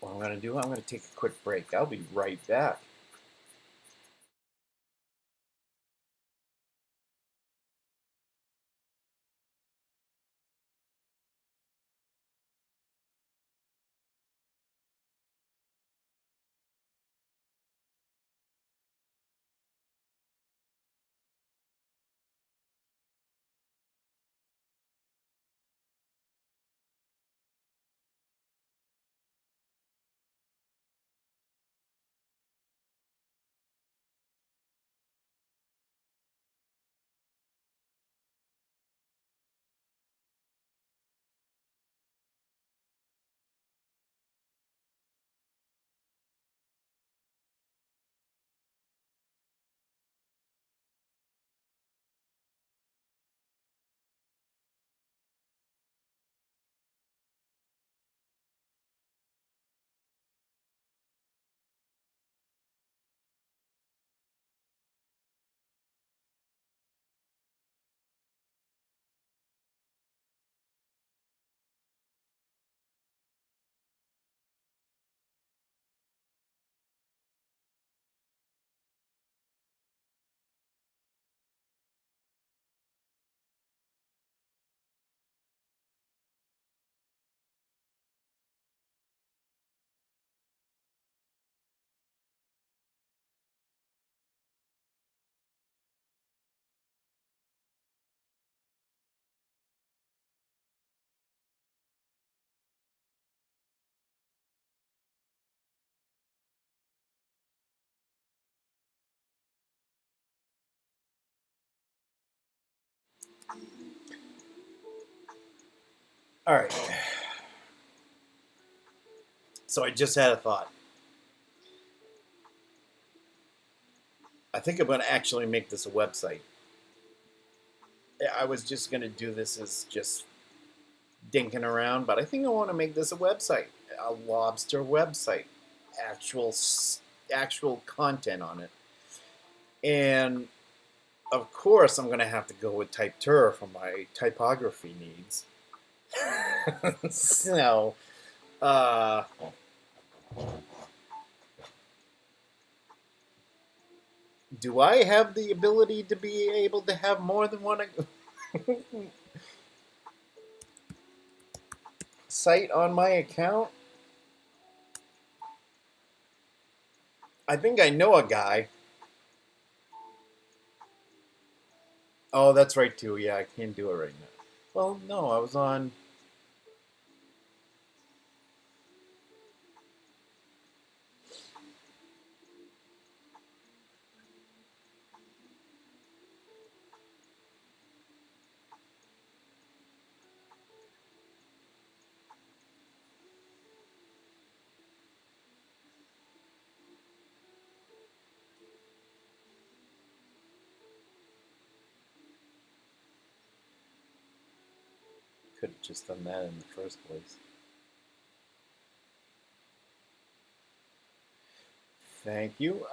What I'm going to do, I'm going to take a quick break. I'll be right back. All right. So I just had a thought. I think I'm going to actually make this a website. I was just going to do this as just dinking around, but I think I want to make this a website, a lobster website, actual actual content on it. And of course, I'm going to have to go with Typetura for my typography needs. So, uh, do I have the ability to be able to have more than one site on my account? I think I know a guy. Oh, that's right too. Yeah, I can't do it right now. Well, no, I was on. Could have just done that in the first place. Thank you.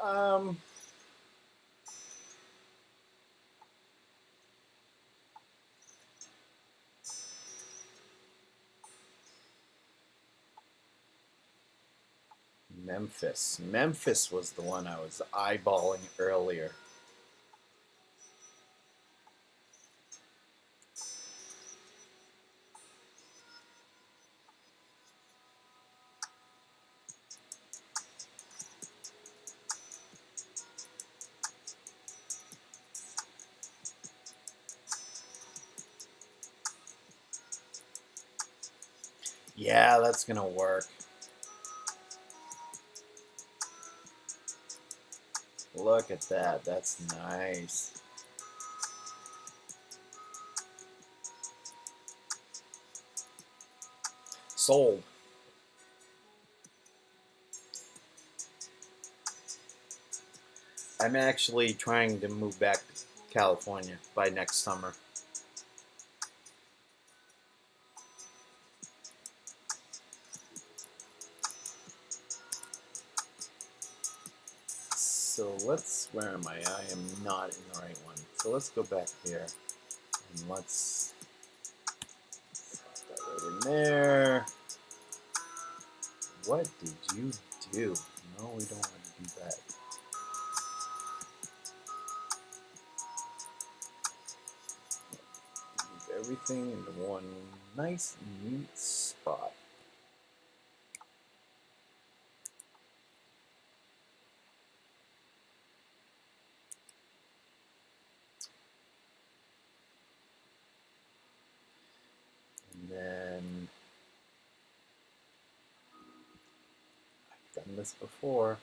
Memphis. Memphis was the one I was eyeballing earlier. Yeah, that's gonna work. Look at that. That's nice. Sold. I'm actually trying to move back to California by next summer. So where am I? I am not in the right one. So let's go back here and let's put that right in there. What did you do? No, we don't want to do that. Move everything into one nice, neat spot. And then I've done this before.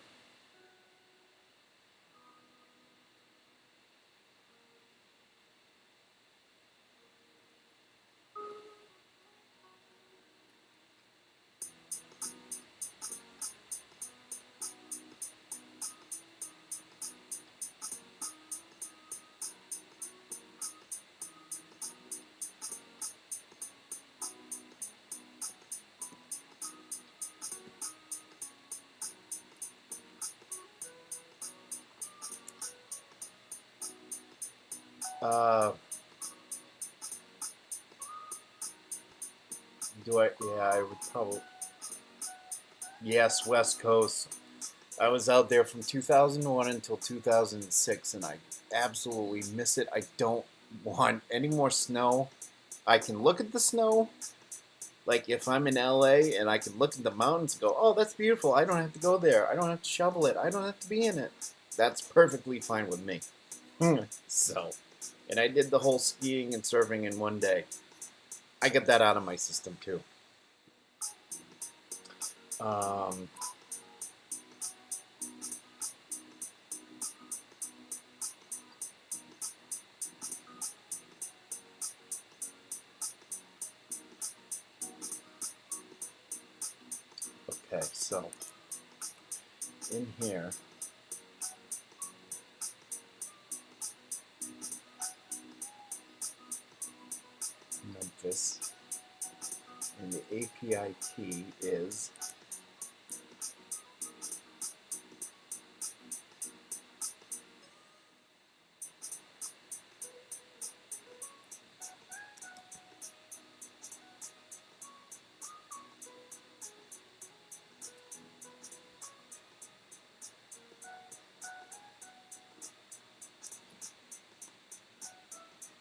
Uh, Yeah, I would probably. Yes, West Coast. I was out there from 2001 until 2006, and I absolutely miss it. I don't want any more snow. I can look at the snow, like if I'm in LA and I can look at the mountains and go, oh, that's beautiful. I don't have to go there. I don't have to shovel it. I don't have to be in it. That's perfectly fine with me. So, and I did the whole skiing and surfing in one day. I get that out of my system too. Um, okay, so in here, Memphis, and the API key is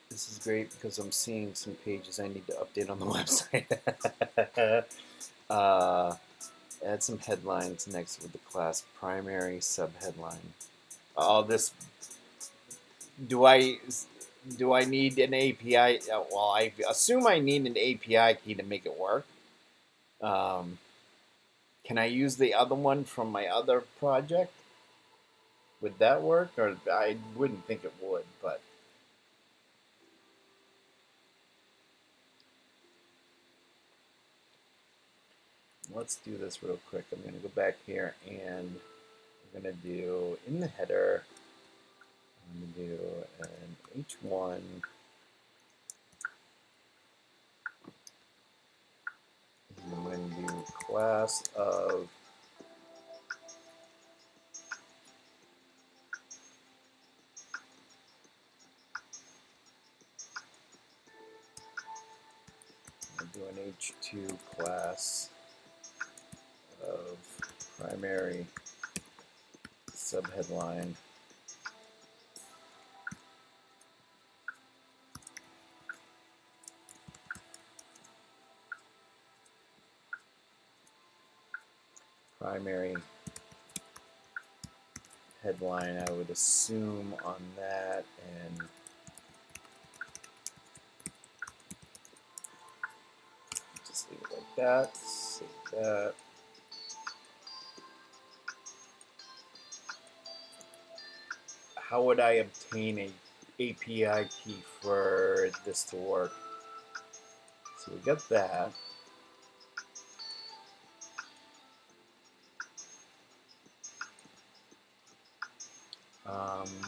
this is great because I'm seeing some pages I need to update on the website. Add some headlines next with the class primary subheadline. Oh, this do I do I need an API? Well, I assume I need an API key to make it work. Um, can I use the other one from my other project? Would that work? Or I wouldn't think it would, but let's do this real quick. I'm going to go back here and I'm going to do in the header, I'm going to do an H1. And I'm going to do class of do an H2 class of primary subheadline primary headline I would assume on that, and just leave it like that. that. How would I obtain a API key for this to work? So we got that.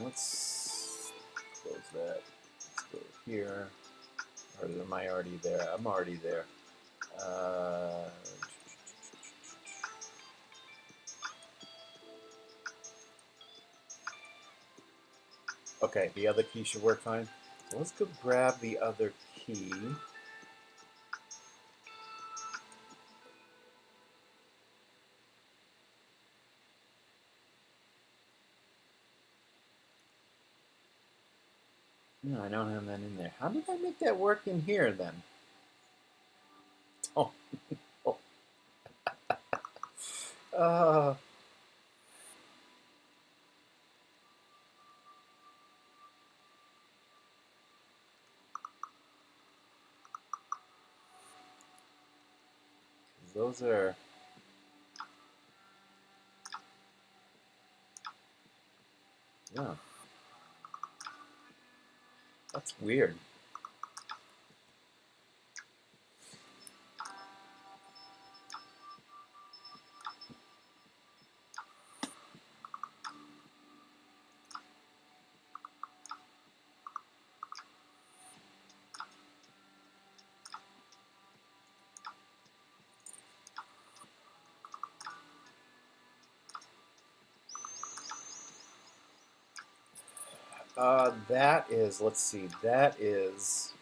Let's close that. Let's go here. Or am I already there? I'm already there. Okay, the other key should work fine. So let's go grab the other key. No, I don't have that in there. How did I make that work in here then? Oh, oh. Uh, those are. Yeah, that's weird. That is, let's see, that is.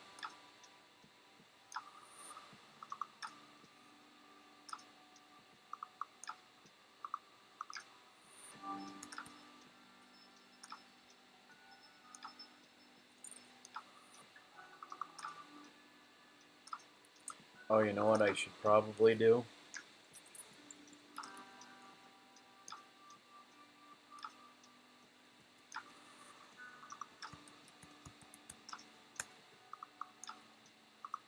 Oh, you know what I should probably do?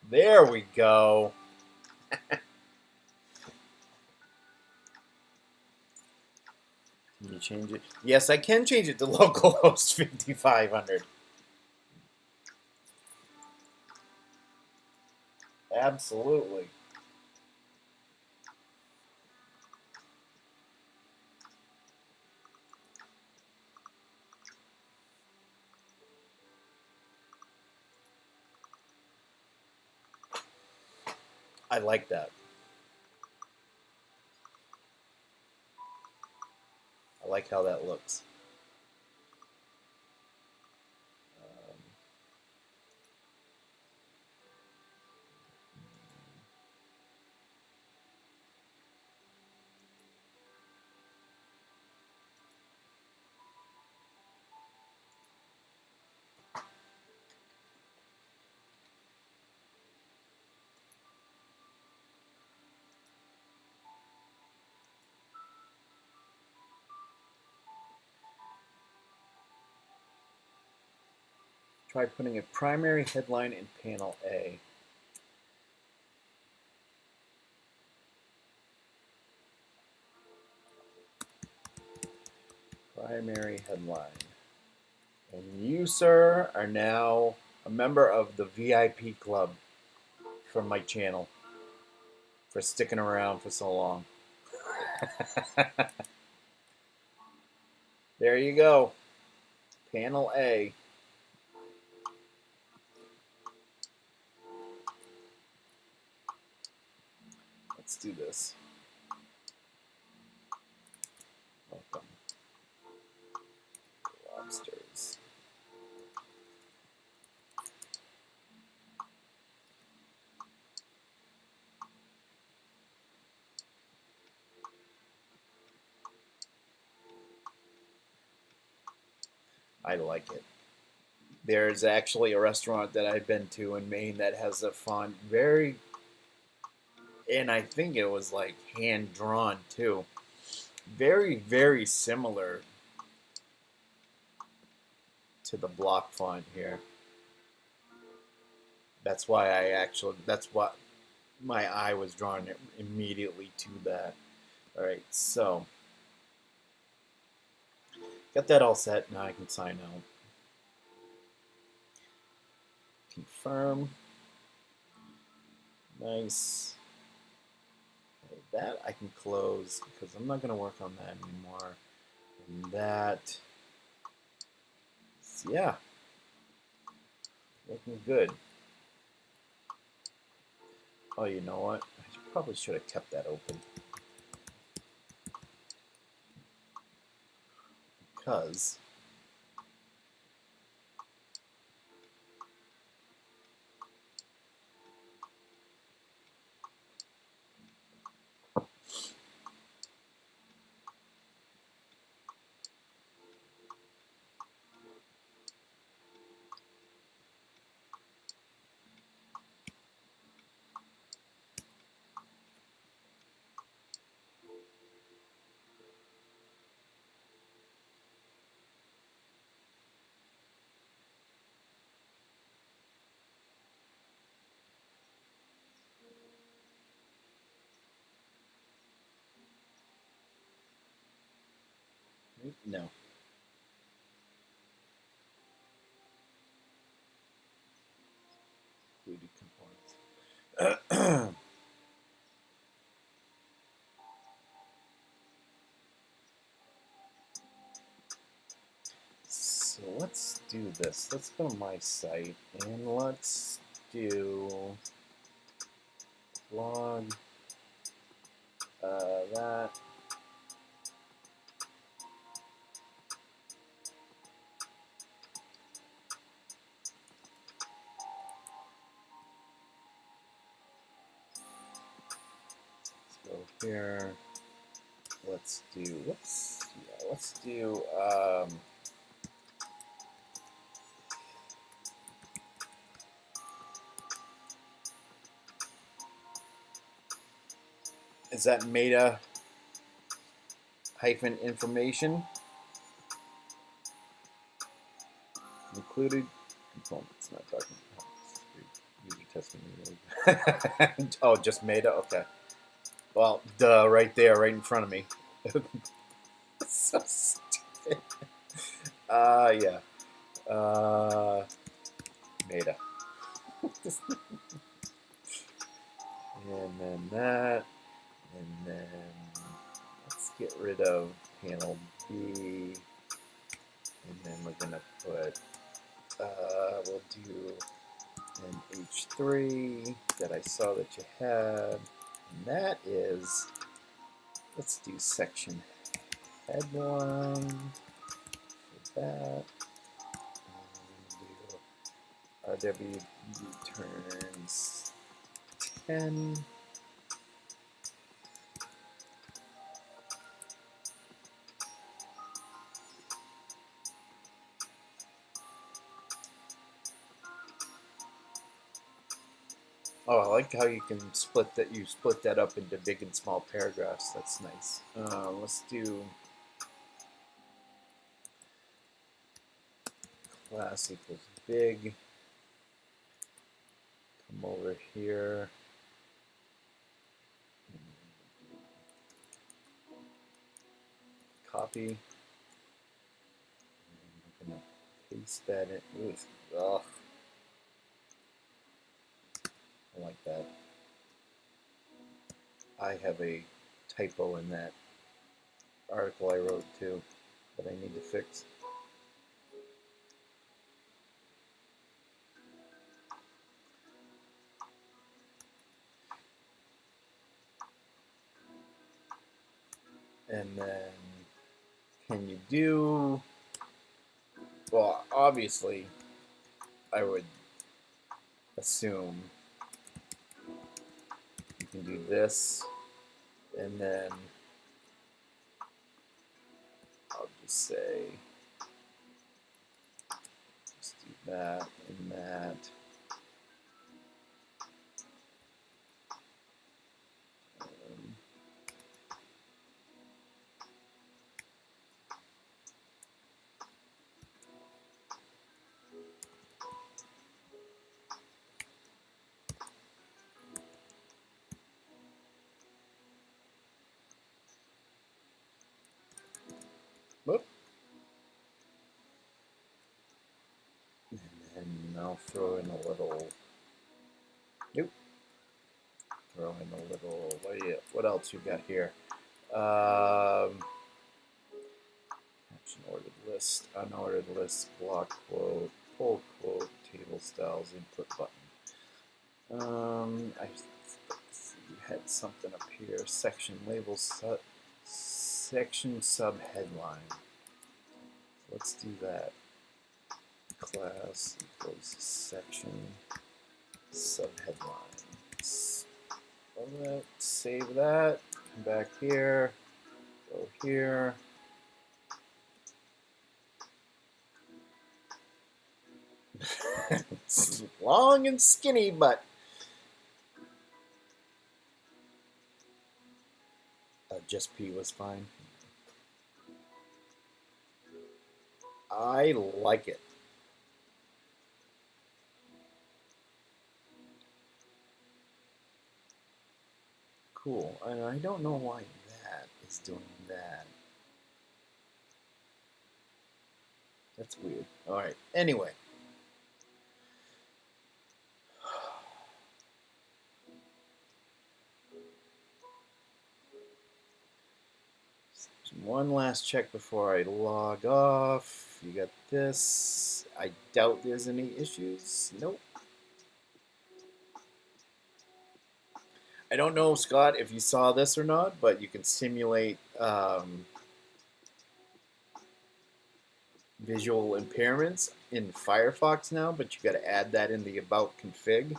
There we go. Can you change it? Yes, I can change it to localhost 5500. Absolutely. I like that. I like how that looks. Um, Try putting a primary headline in panel A. Primary headline. And you, sir, are now a member of the VIP club from my channel for sticking around for so long. There you go. Panel A. Let's do this. Welcome, lobsters. I like it. There's actually a restaurant that I've been to in Maine that has a font and I think it was like hand drawn too. Very, very similar to the block font here. That's why I actually, that's what, my eye was drawn immediately to that. All right, so got that all set. Now I can sign out. Confirm. Nice. Okay, that I can close because I'm not going to work on that anymore. And that, yeah, looking good. Oh, you know what? I probably should have kept that open. Because no. Included components. So let's do this. Let's go to my site and let's do blog that. Let's go here. Let's do. Whoops. Yeah. Let's do. Is that meta hyphen information included components? Not talking user testing. Oh, just meta. Okay. Well, duh, right there, right in front of me. So stupid. Yeah. Meta. And then that. And then let's get rid of panel B. And then we're going to put, we'll do an H3 that I saw that you had. And that is, let's do section headline for that. And do RW returns 10. Oh, I like how you can split that. You split that up into big and small paragraphs. That's nice. Let's do class equals big. Come over here. Copy. I'm gonna paste that in. Ugh. I like that. I have a typo in that article I wrote too that I need to fix. And then, can you do, well, obviously, I would assume you can do this, and then I'll just say, just do that and that. Whoop. And then I'll throw in a little. Nope. Throw in a little. What else you got here? Action ordered list, unordered list, block quote, pull quote, table styles, input button. I had something up here. Section labels, section sub headline. Let's do that. Class equals section sub headline. Save that. Come back here. Go here. It's long and skinny, but just P was fine. I like it. Cool. And I don't know why that is doing that. That's weird. All right. Anyway. One last check before I log off. You got this. I doubt there's any issues. Nope. I don't know, Scott, if you saw this or not, but you can simulate visual impairments in Firefox now, but you got to add that in the About config.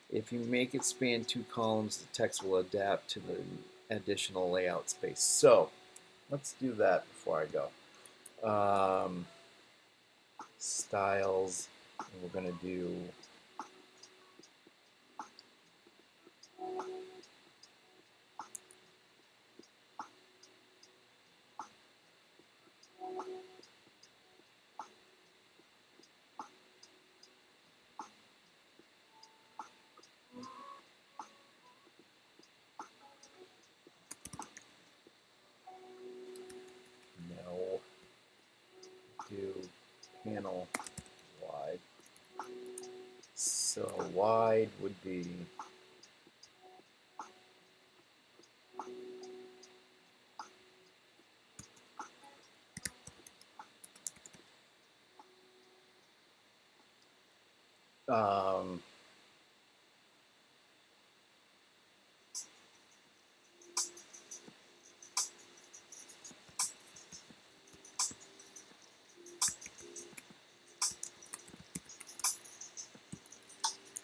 If you make it span 2 columns, the text will adapt to the additional layout space. So let's do that before I go. Styles, and we're going to do panel wide. So wide would be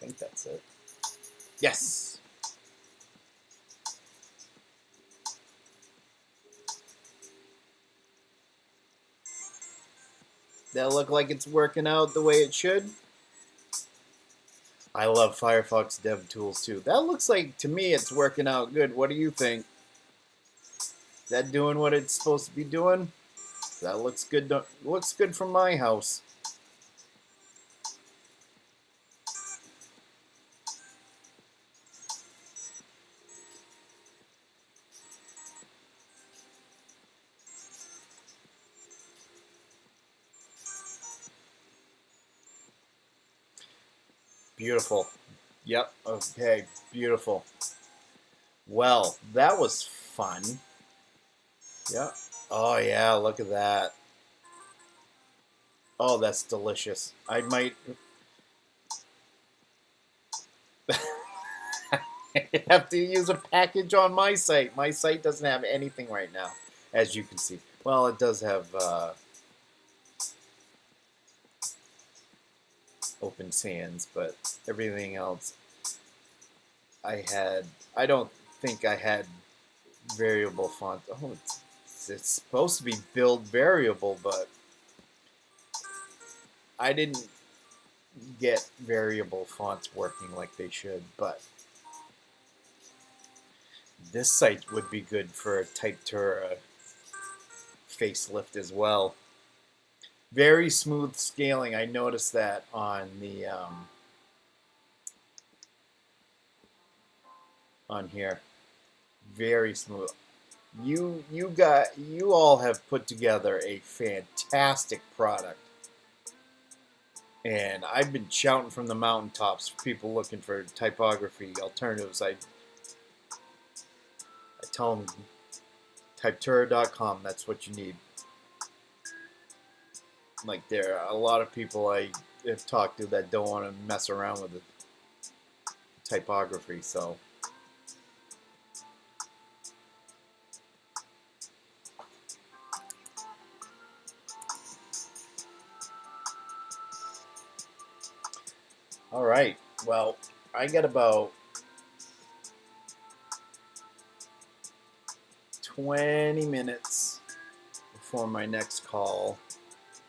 I think that's it. Yes. That look like it's working out the way it should. I love Firefox dev tools too. That looks like, to me, it's working out good. What do you think? Is that doing what it's supposed to be doing? That looks good. Looks good from my house. Beautiful. Yep. Okay. Beautiful. Well, that was fun. Yep. Oh, yeah. Look at that. Oh, that's delicious. I might have to use a package on my site. My site doesn't have anything right now, as you can see. Well, it does have Open Sans, but everything else I don't think I had variable font. Oh, it's supposed to be build variable, but I didn't get variable fonts working like they should. But this site would be good for a Typtura facelift as well. Very smooth scaling. I noticed that on the on here. Very smooth. You all have put together a fantastic product. And I've been shouting from the mountaintops for people looking for typography alternatives. I tell them typetura.com, that's what you need. Like, there are a lot of people I have talked to that don't want to mess around with the typography, so all right. Well, I got about 20 minutes before my next call.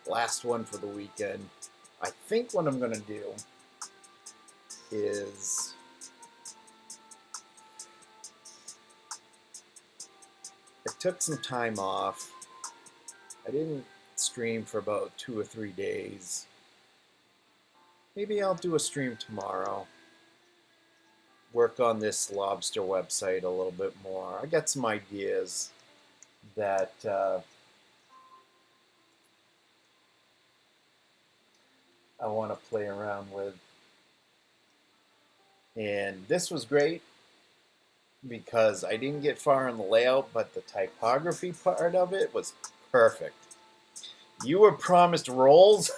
Last one for the weekend. I think what I'm going to do is I took some time off. I didn't stream for about 2 or 3 days. Maybe I'll do a stream tomorrow. Work on this lobster website a little bit more. I got some ideas that I want to play around with. And this was great because I didn't get far in the layout, but the typography part of it was perfect. You were promised roles.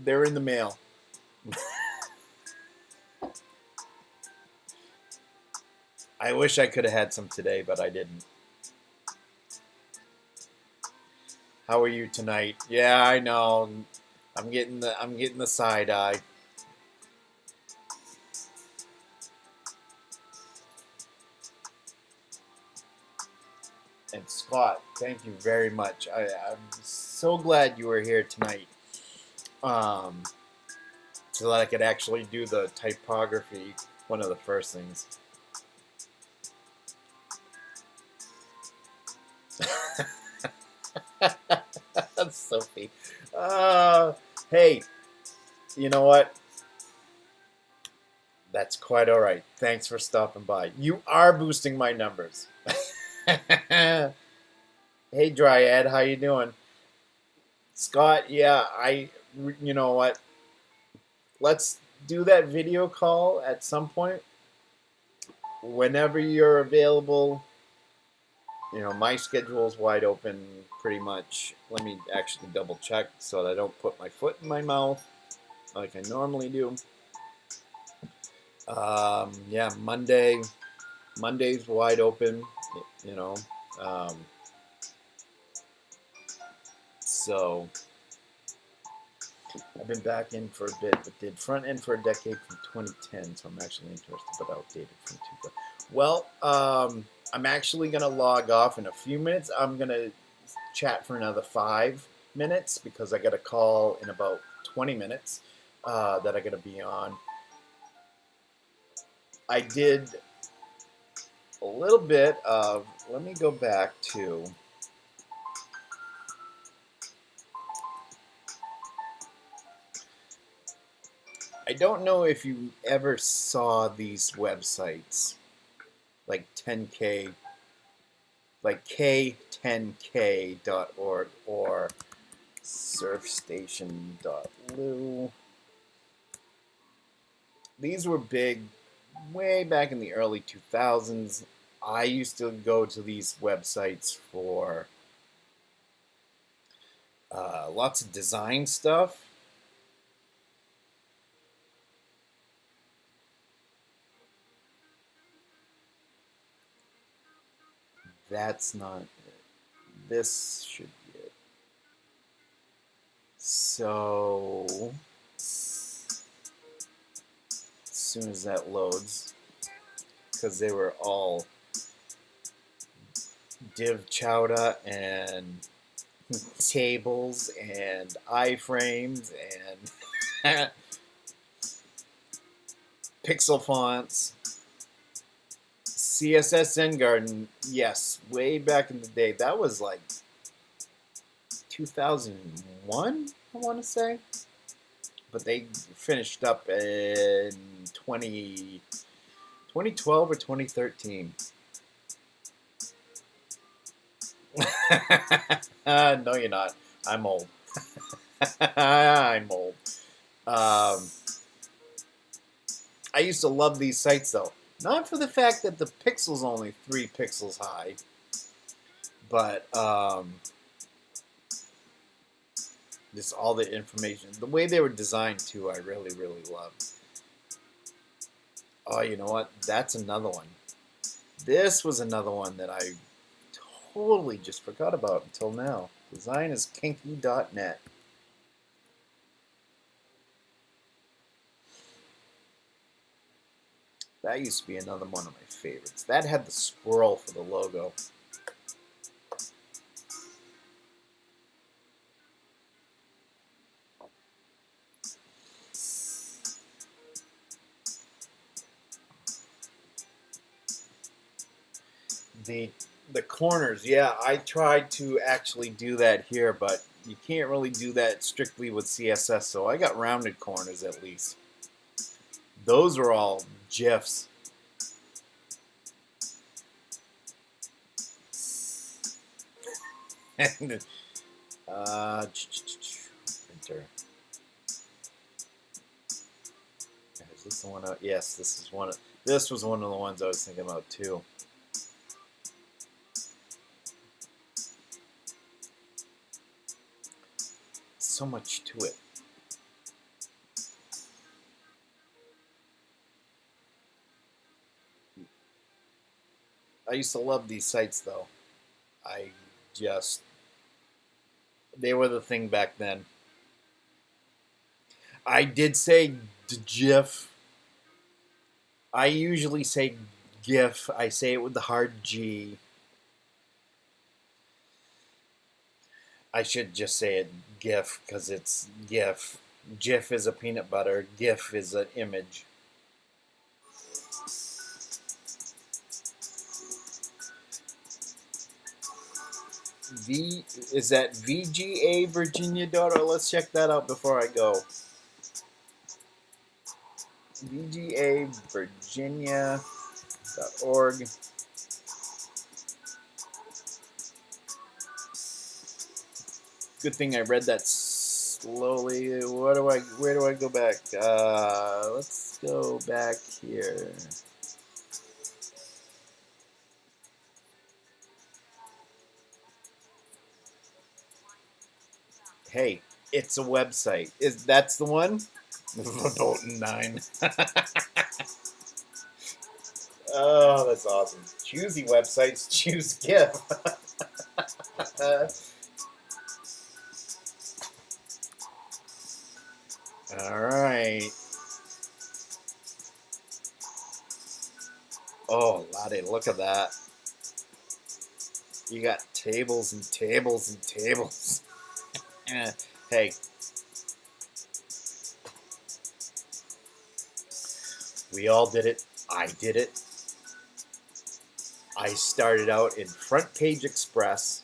They're in the mail. I wish I could have had some today, but I didn't. How are you tonight? Yeah, I know. I'm getting the side eye. And Scott, thank you very much. I'm so glad you were here tonight. So that I could actually do the typography, one of the first things. Sophie. Hey, you know what? That's quite all right. Thanks for stopping by. You are boosting my numbers. Hey, Dryad, how you doing? Scott, yeah, you know what? Let's do that video call at some point. Whenever you're available. You know, my schedule is wide open pretty much. Let me actually double check so that I don't put my foot in my mouth like I normally do. Yeah, Monday's wide open, you know. So I've been back in for a bit, but did front end for a decade from 2010, so I'm actually interested, but outdated from 2000. Well, I'm actually going to log off in a few minutes. I'm going to chat for another 5 minutes because I got a call in about 20 minutes that I got to be on. I did a little bit of, let me go back to, I don't know if you ever saw these websites like 10K, like k10k.org or surfstation.lu. These were big way back in the early 2000s. I used to go to these websites for lots of design stuff. That's not it. This should be it. So, as soon as that loads, because they were all div chowda and tables and iframes and pixel fonts. CSS Zen Garden, yes, way back in the day. That was like 2001, I want to say. But they finished up in 2012 2012 or 2013? No, you're not. I'm old. I'm old. Um, I used to love these sites, though. Not for the fact that the pixel's only 3 pixels high, but just all the information. The way they were designed, too, I really, really loved. Oh, you know what? That's another one. This was another one that I totally just forgot about until now. Design is kinky.net. That used to be another one of my favorites. That had the squirrel for the logo. The corners, yeah, I tried to actually do that here, but you can't really do that strictly with CSS, so I got rounded corners at least. Those are all GIFs. And printer. Is this the one? Yes, this is one. This was one of the ones I was thinking about too. So much to it. I used to love these sites, though. They were the thing back then. I did say GIF. I usually say GIF. I say it with the hard G. I should just say it GIF because it's GIF. GIF is a peanut butter. GIF is an image. Is that VGA Virginia daughter? Let's check that out before I go. VGA Virginia.org. Good thing I read that slowly. Where do I go back? Let's go back here. Hey, it's a website. That's the one? Verboten 9. Oh, that's awesome. Choosy websites, choose GIF. All right. Oh, laddie, look at that. You got tables and tables and tables. Hey. We all did it. I did it. I started out in Front Page Express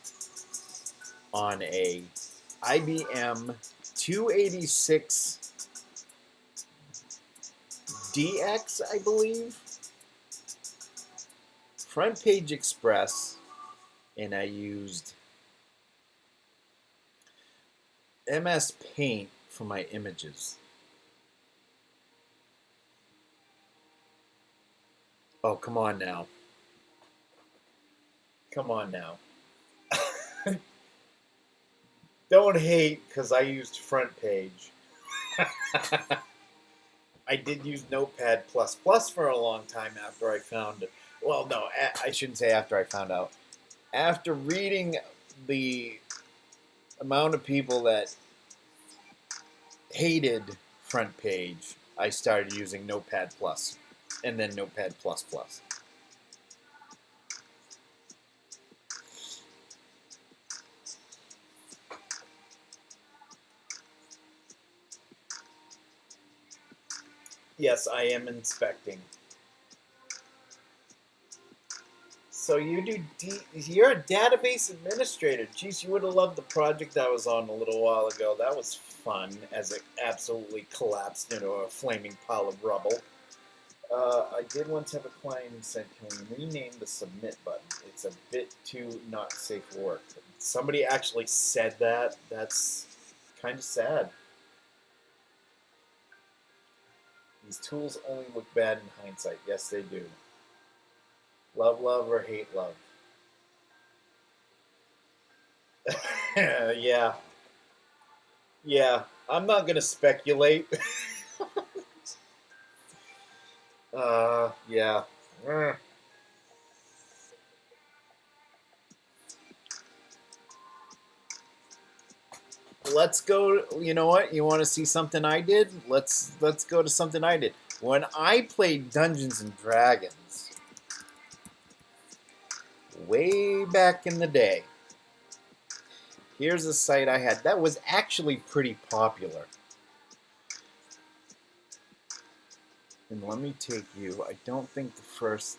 on a IBM 286 DX, I believe. Front Page Express, and I used MS Paint for my images. Oh, come on now. Come on now. Don't hate because I used Front Page. I did use Notepad++ for a long time after I found it. Well, no, I shouldn't say after I found out. After reading the amount of people that hated Front Page, I started using Notepad+, and then Notepad++. Yes, I am inspecting. So you you're a database administrator. Geez, you would have loved the project I was on a little while ago. That was fun as it absolutely collapsed into a flaming pile of rubble. I did once have a client who said, "Can we rename the submit button? It's a bit too not safe for work." Somebody actually said that. That's kind of sad. These tools only look bad in hindsight. Yes, they do. Love, love, or hate love. Yeah, yeah. I'm not gonna speculate. Yeah. Let's go. You know what? You want to see something I did? Let's go to something I did. When I played Dungeons and Dragons way back in the day, here's a site I had that was actually pretty popular. And let me take you. I don't think the first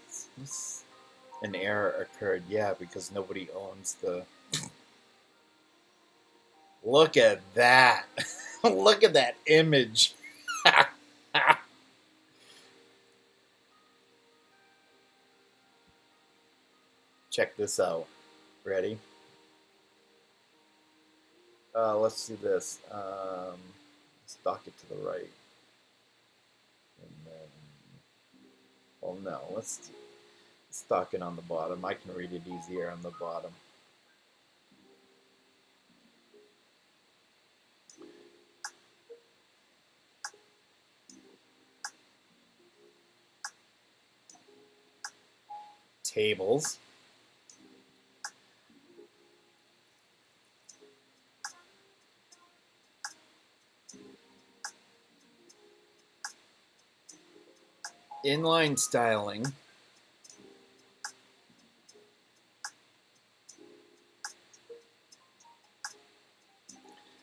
an error occurred. Yeah, because nobody owns the. Look at that! Look at that image. Check this out. Ready? Let's do this. Let's dock it to the right. And then, well, no, let's dock it on the bottom. I can read it easier on the bottom. Tables. Inline styling.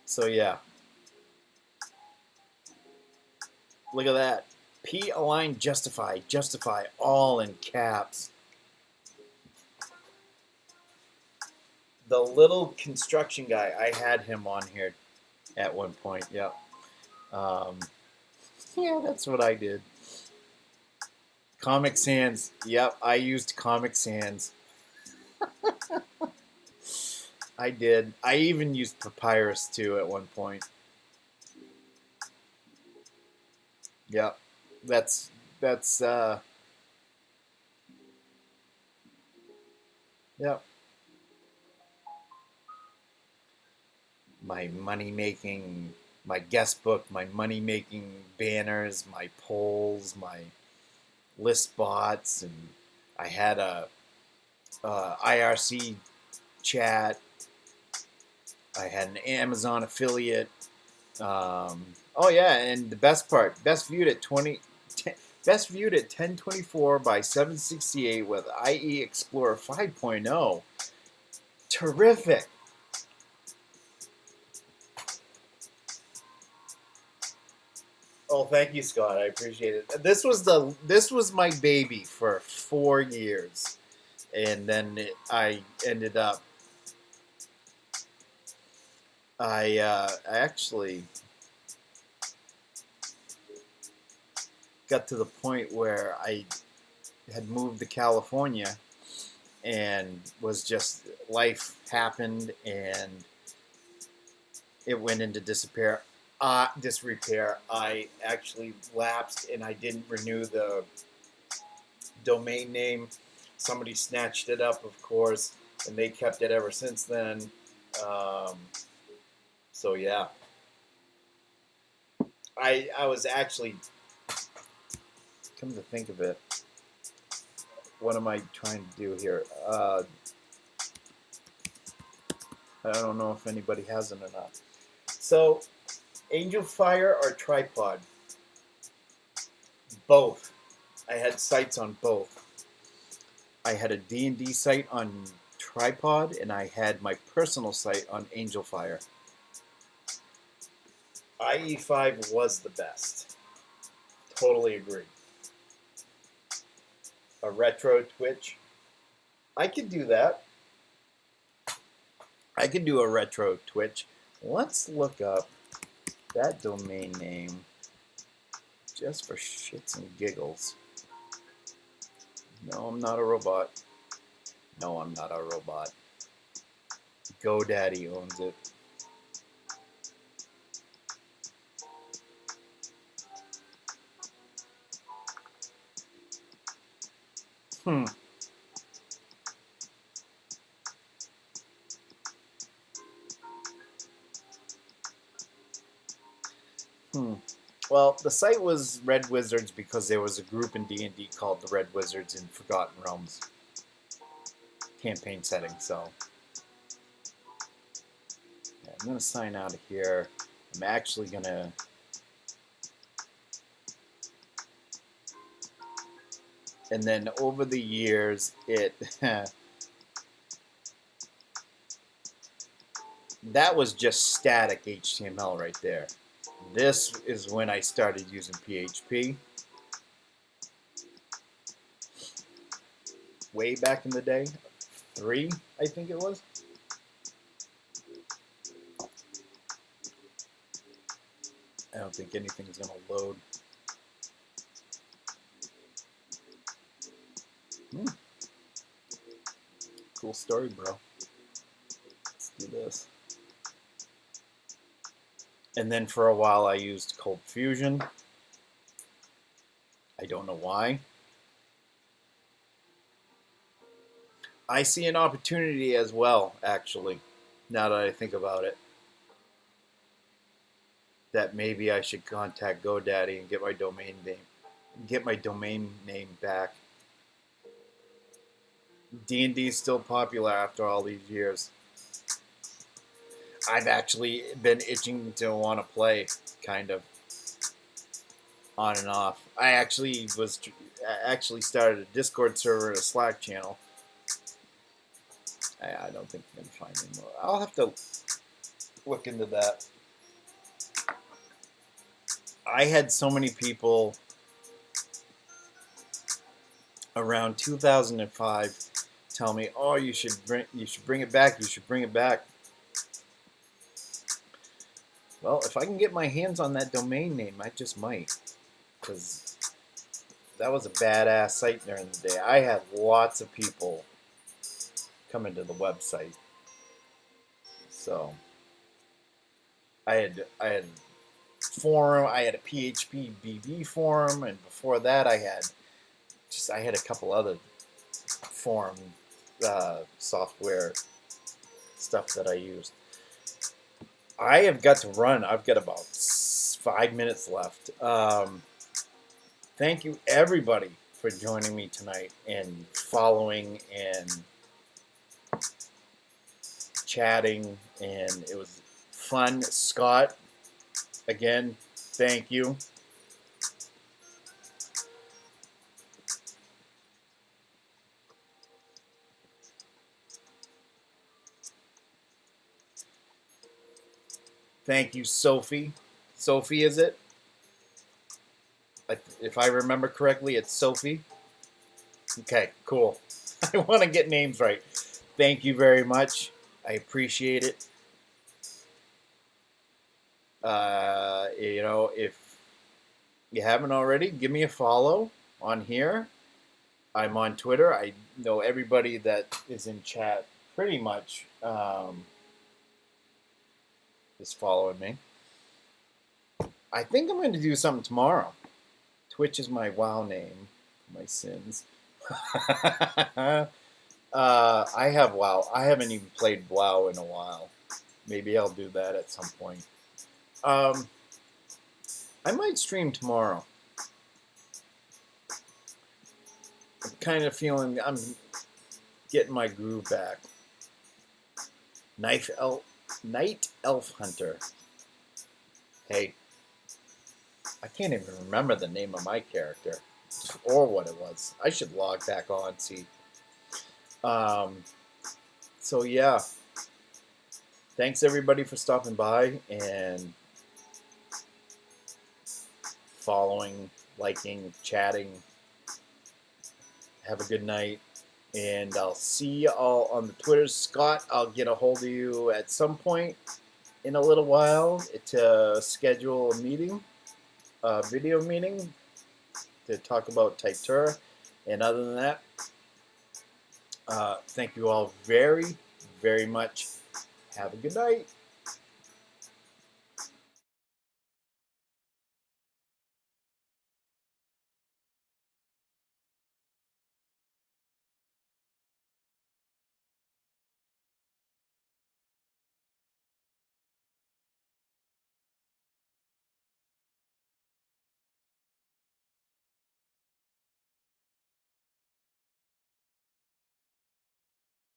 So yeah, look at that. P align justify, justify all in caps. The little construction guy, I had him on here at one point. Yep. Yeah, that's what I did. Comic Sans. Yep, I used Comic Sans. I did. I even used Papyrus too at one point. Yep. That's yep. My money making, my guest book, my money making banners, my polls, my list bots, and I had a IRC chat. I had an Amazon affiliate. Oh yeah, and the best part, best viewed at 1024 by 768 with IE Explorer 5.0. Terrific. Oh, thank you, Scott. I appreciate it. This was my baby for 4 years, and then I ended up. I actually got to the point where I had moved to California, and was just life happened, and it went into disrepair. I actually lapsed, and I didn't renew the domain name. Somebody snatched it up, of course, and they kept it ever since then. Um, so yeah, I was actually, come to think of it, what am I trying to do here? I don't know if anybody has it or not. So, Angel Fire or Tripod? Both. I had sites on both. I had a D&D site on Tripod, and I had my personal site on Angel Fire. IE5 was the best. Totally agree. A retro Twitch? I could do that. I could do a retro Twitch. Let's look up that domain name just for shits and giggles. No, I'm not a robot. No, I'm not a robot. GoDaddy owns it. Hmm. Hmm. Well, the site was Red Wizards because there was a group in D&D called the Red Wizards in Forgotten Realms campaign setting. So yeah, I'm going to sign out of here. I'm actually going to... And then over the years, it... that was just static HTML right there. This is when I started using PHP. Way back in the day. 3, I think it was. I don't think anything's going to load. Cool story, bro. Let's do this. And then for a while I used Cold Fusion. I don't know why. I see an opportunity as well, actually, now that I think about it, that maybe I should contact GoDaddy and get my domain name back. D&D is still popular after all these years. I've actually been itching to want to play, kind of, on and off. I actually started a Discord server and a Slack channel. I don't think I'm going to find any more. I'll have to look into that. I had so many people around 2005 tell me, "Oh, you should bring it back. You should bring it back." Well, if I can get my hands on that domain name, I just might, because that was a badass site during the day. I had lots of people coming to the website, so I had forum. I had a PHP BB forum, and before that, I had a couple other forum software stuff that I used. I have got to run. I've got about 5 minutes left. Thank you, everybody, for joining me tonight and following and chatting, and it was fun. Scott, again, thank you. Thank you, Sophie. Sophie, is it? If I remember correctly, it's Sophie. Okay, cool. I want to get names right. Thank you very much. I appreciate it. If you haven't already, give me a follow on here. I'm on Twitter. I know everybody that is in chat pretty much is following me. I think I'm going to do something tomorrow. Twitch is my WoW name. My sins. I have WoW. I haven't even played WoW in a while. Maybe I'll do that at some point. I might stream tomorrow. I'm kind of feeling I'm getting my groove back. Night Elf Hunter. Hey, I can't even remember the name of my character or what it was. I should log back on, see. So yeah, thanks everybody for stopping by and following, liking, chatting. Have a good night, and I'll see you all on the Twitter. Scott, I'll get a hold of you at some point in a little while to schedule a meeting, a video meeting, to talk about Tytura. And other than that, thank you all very, very much. Have a good night.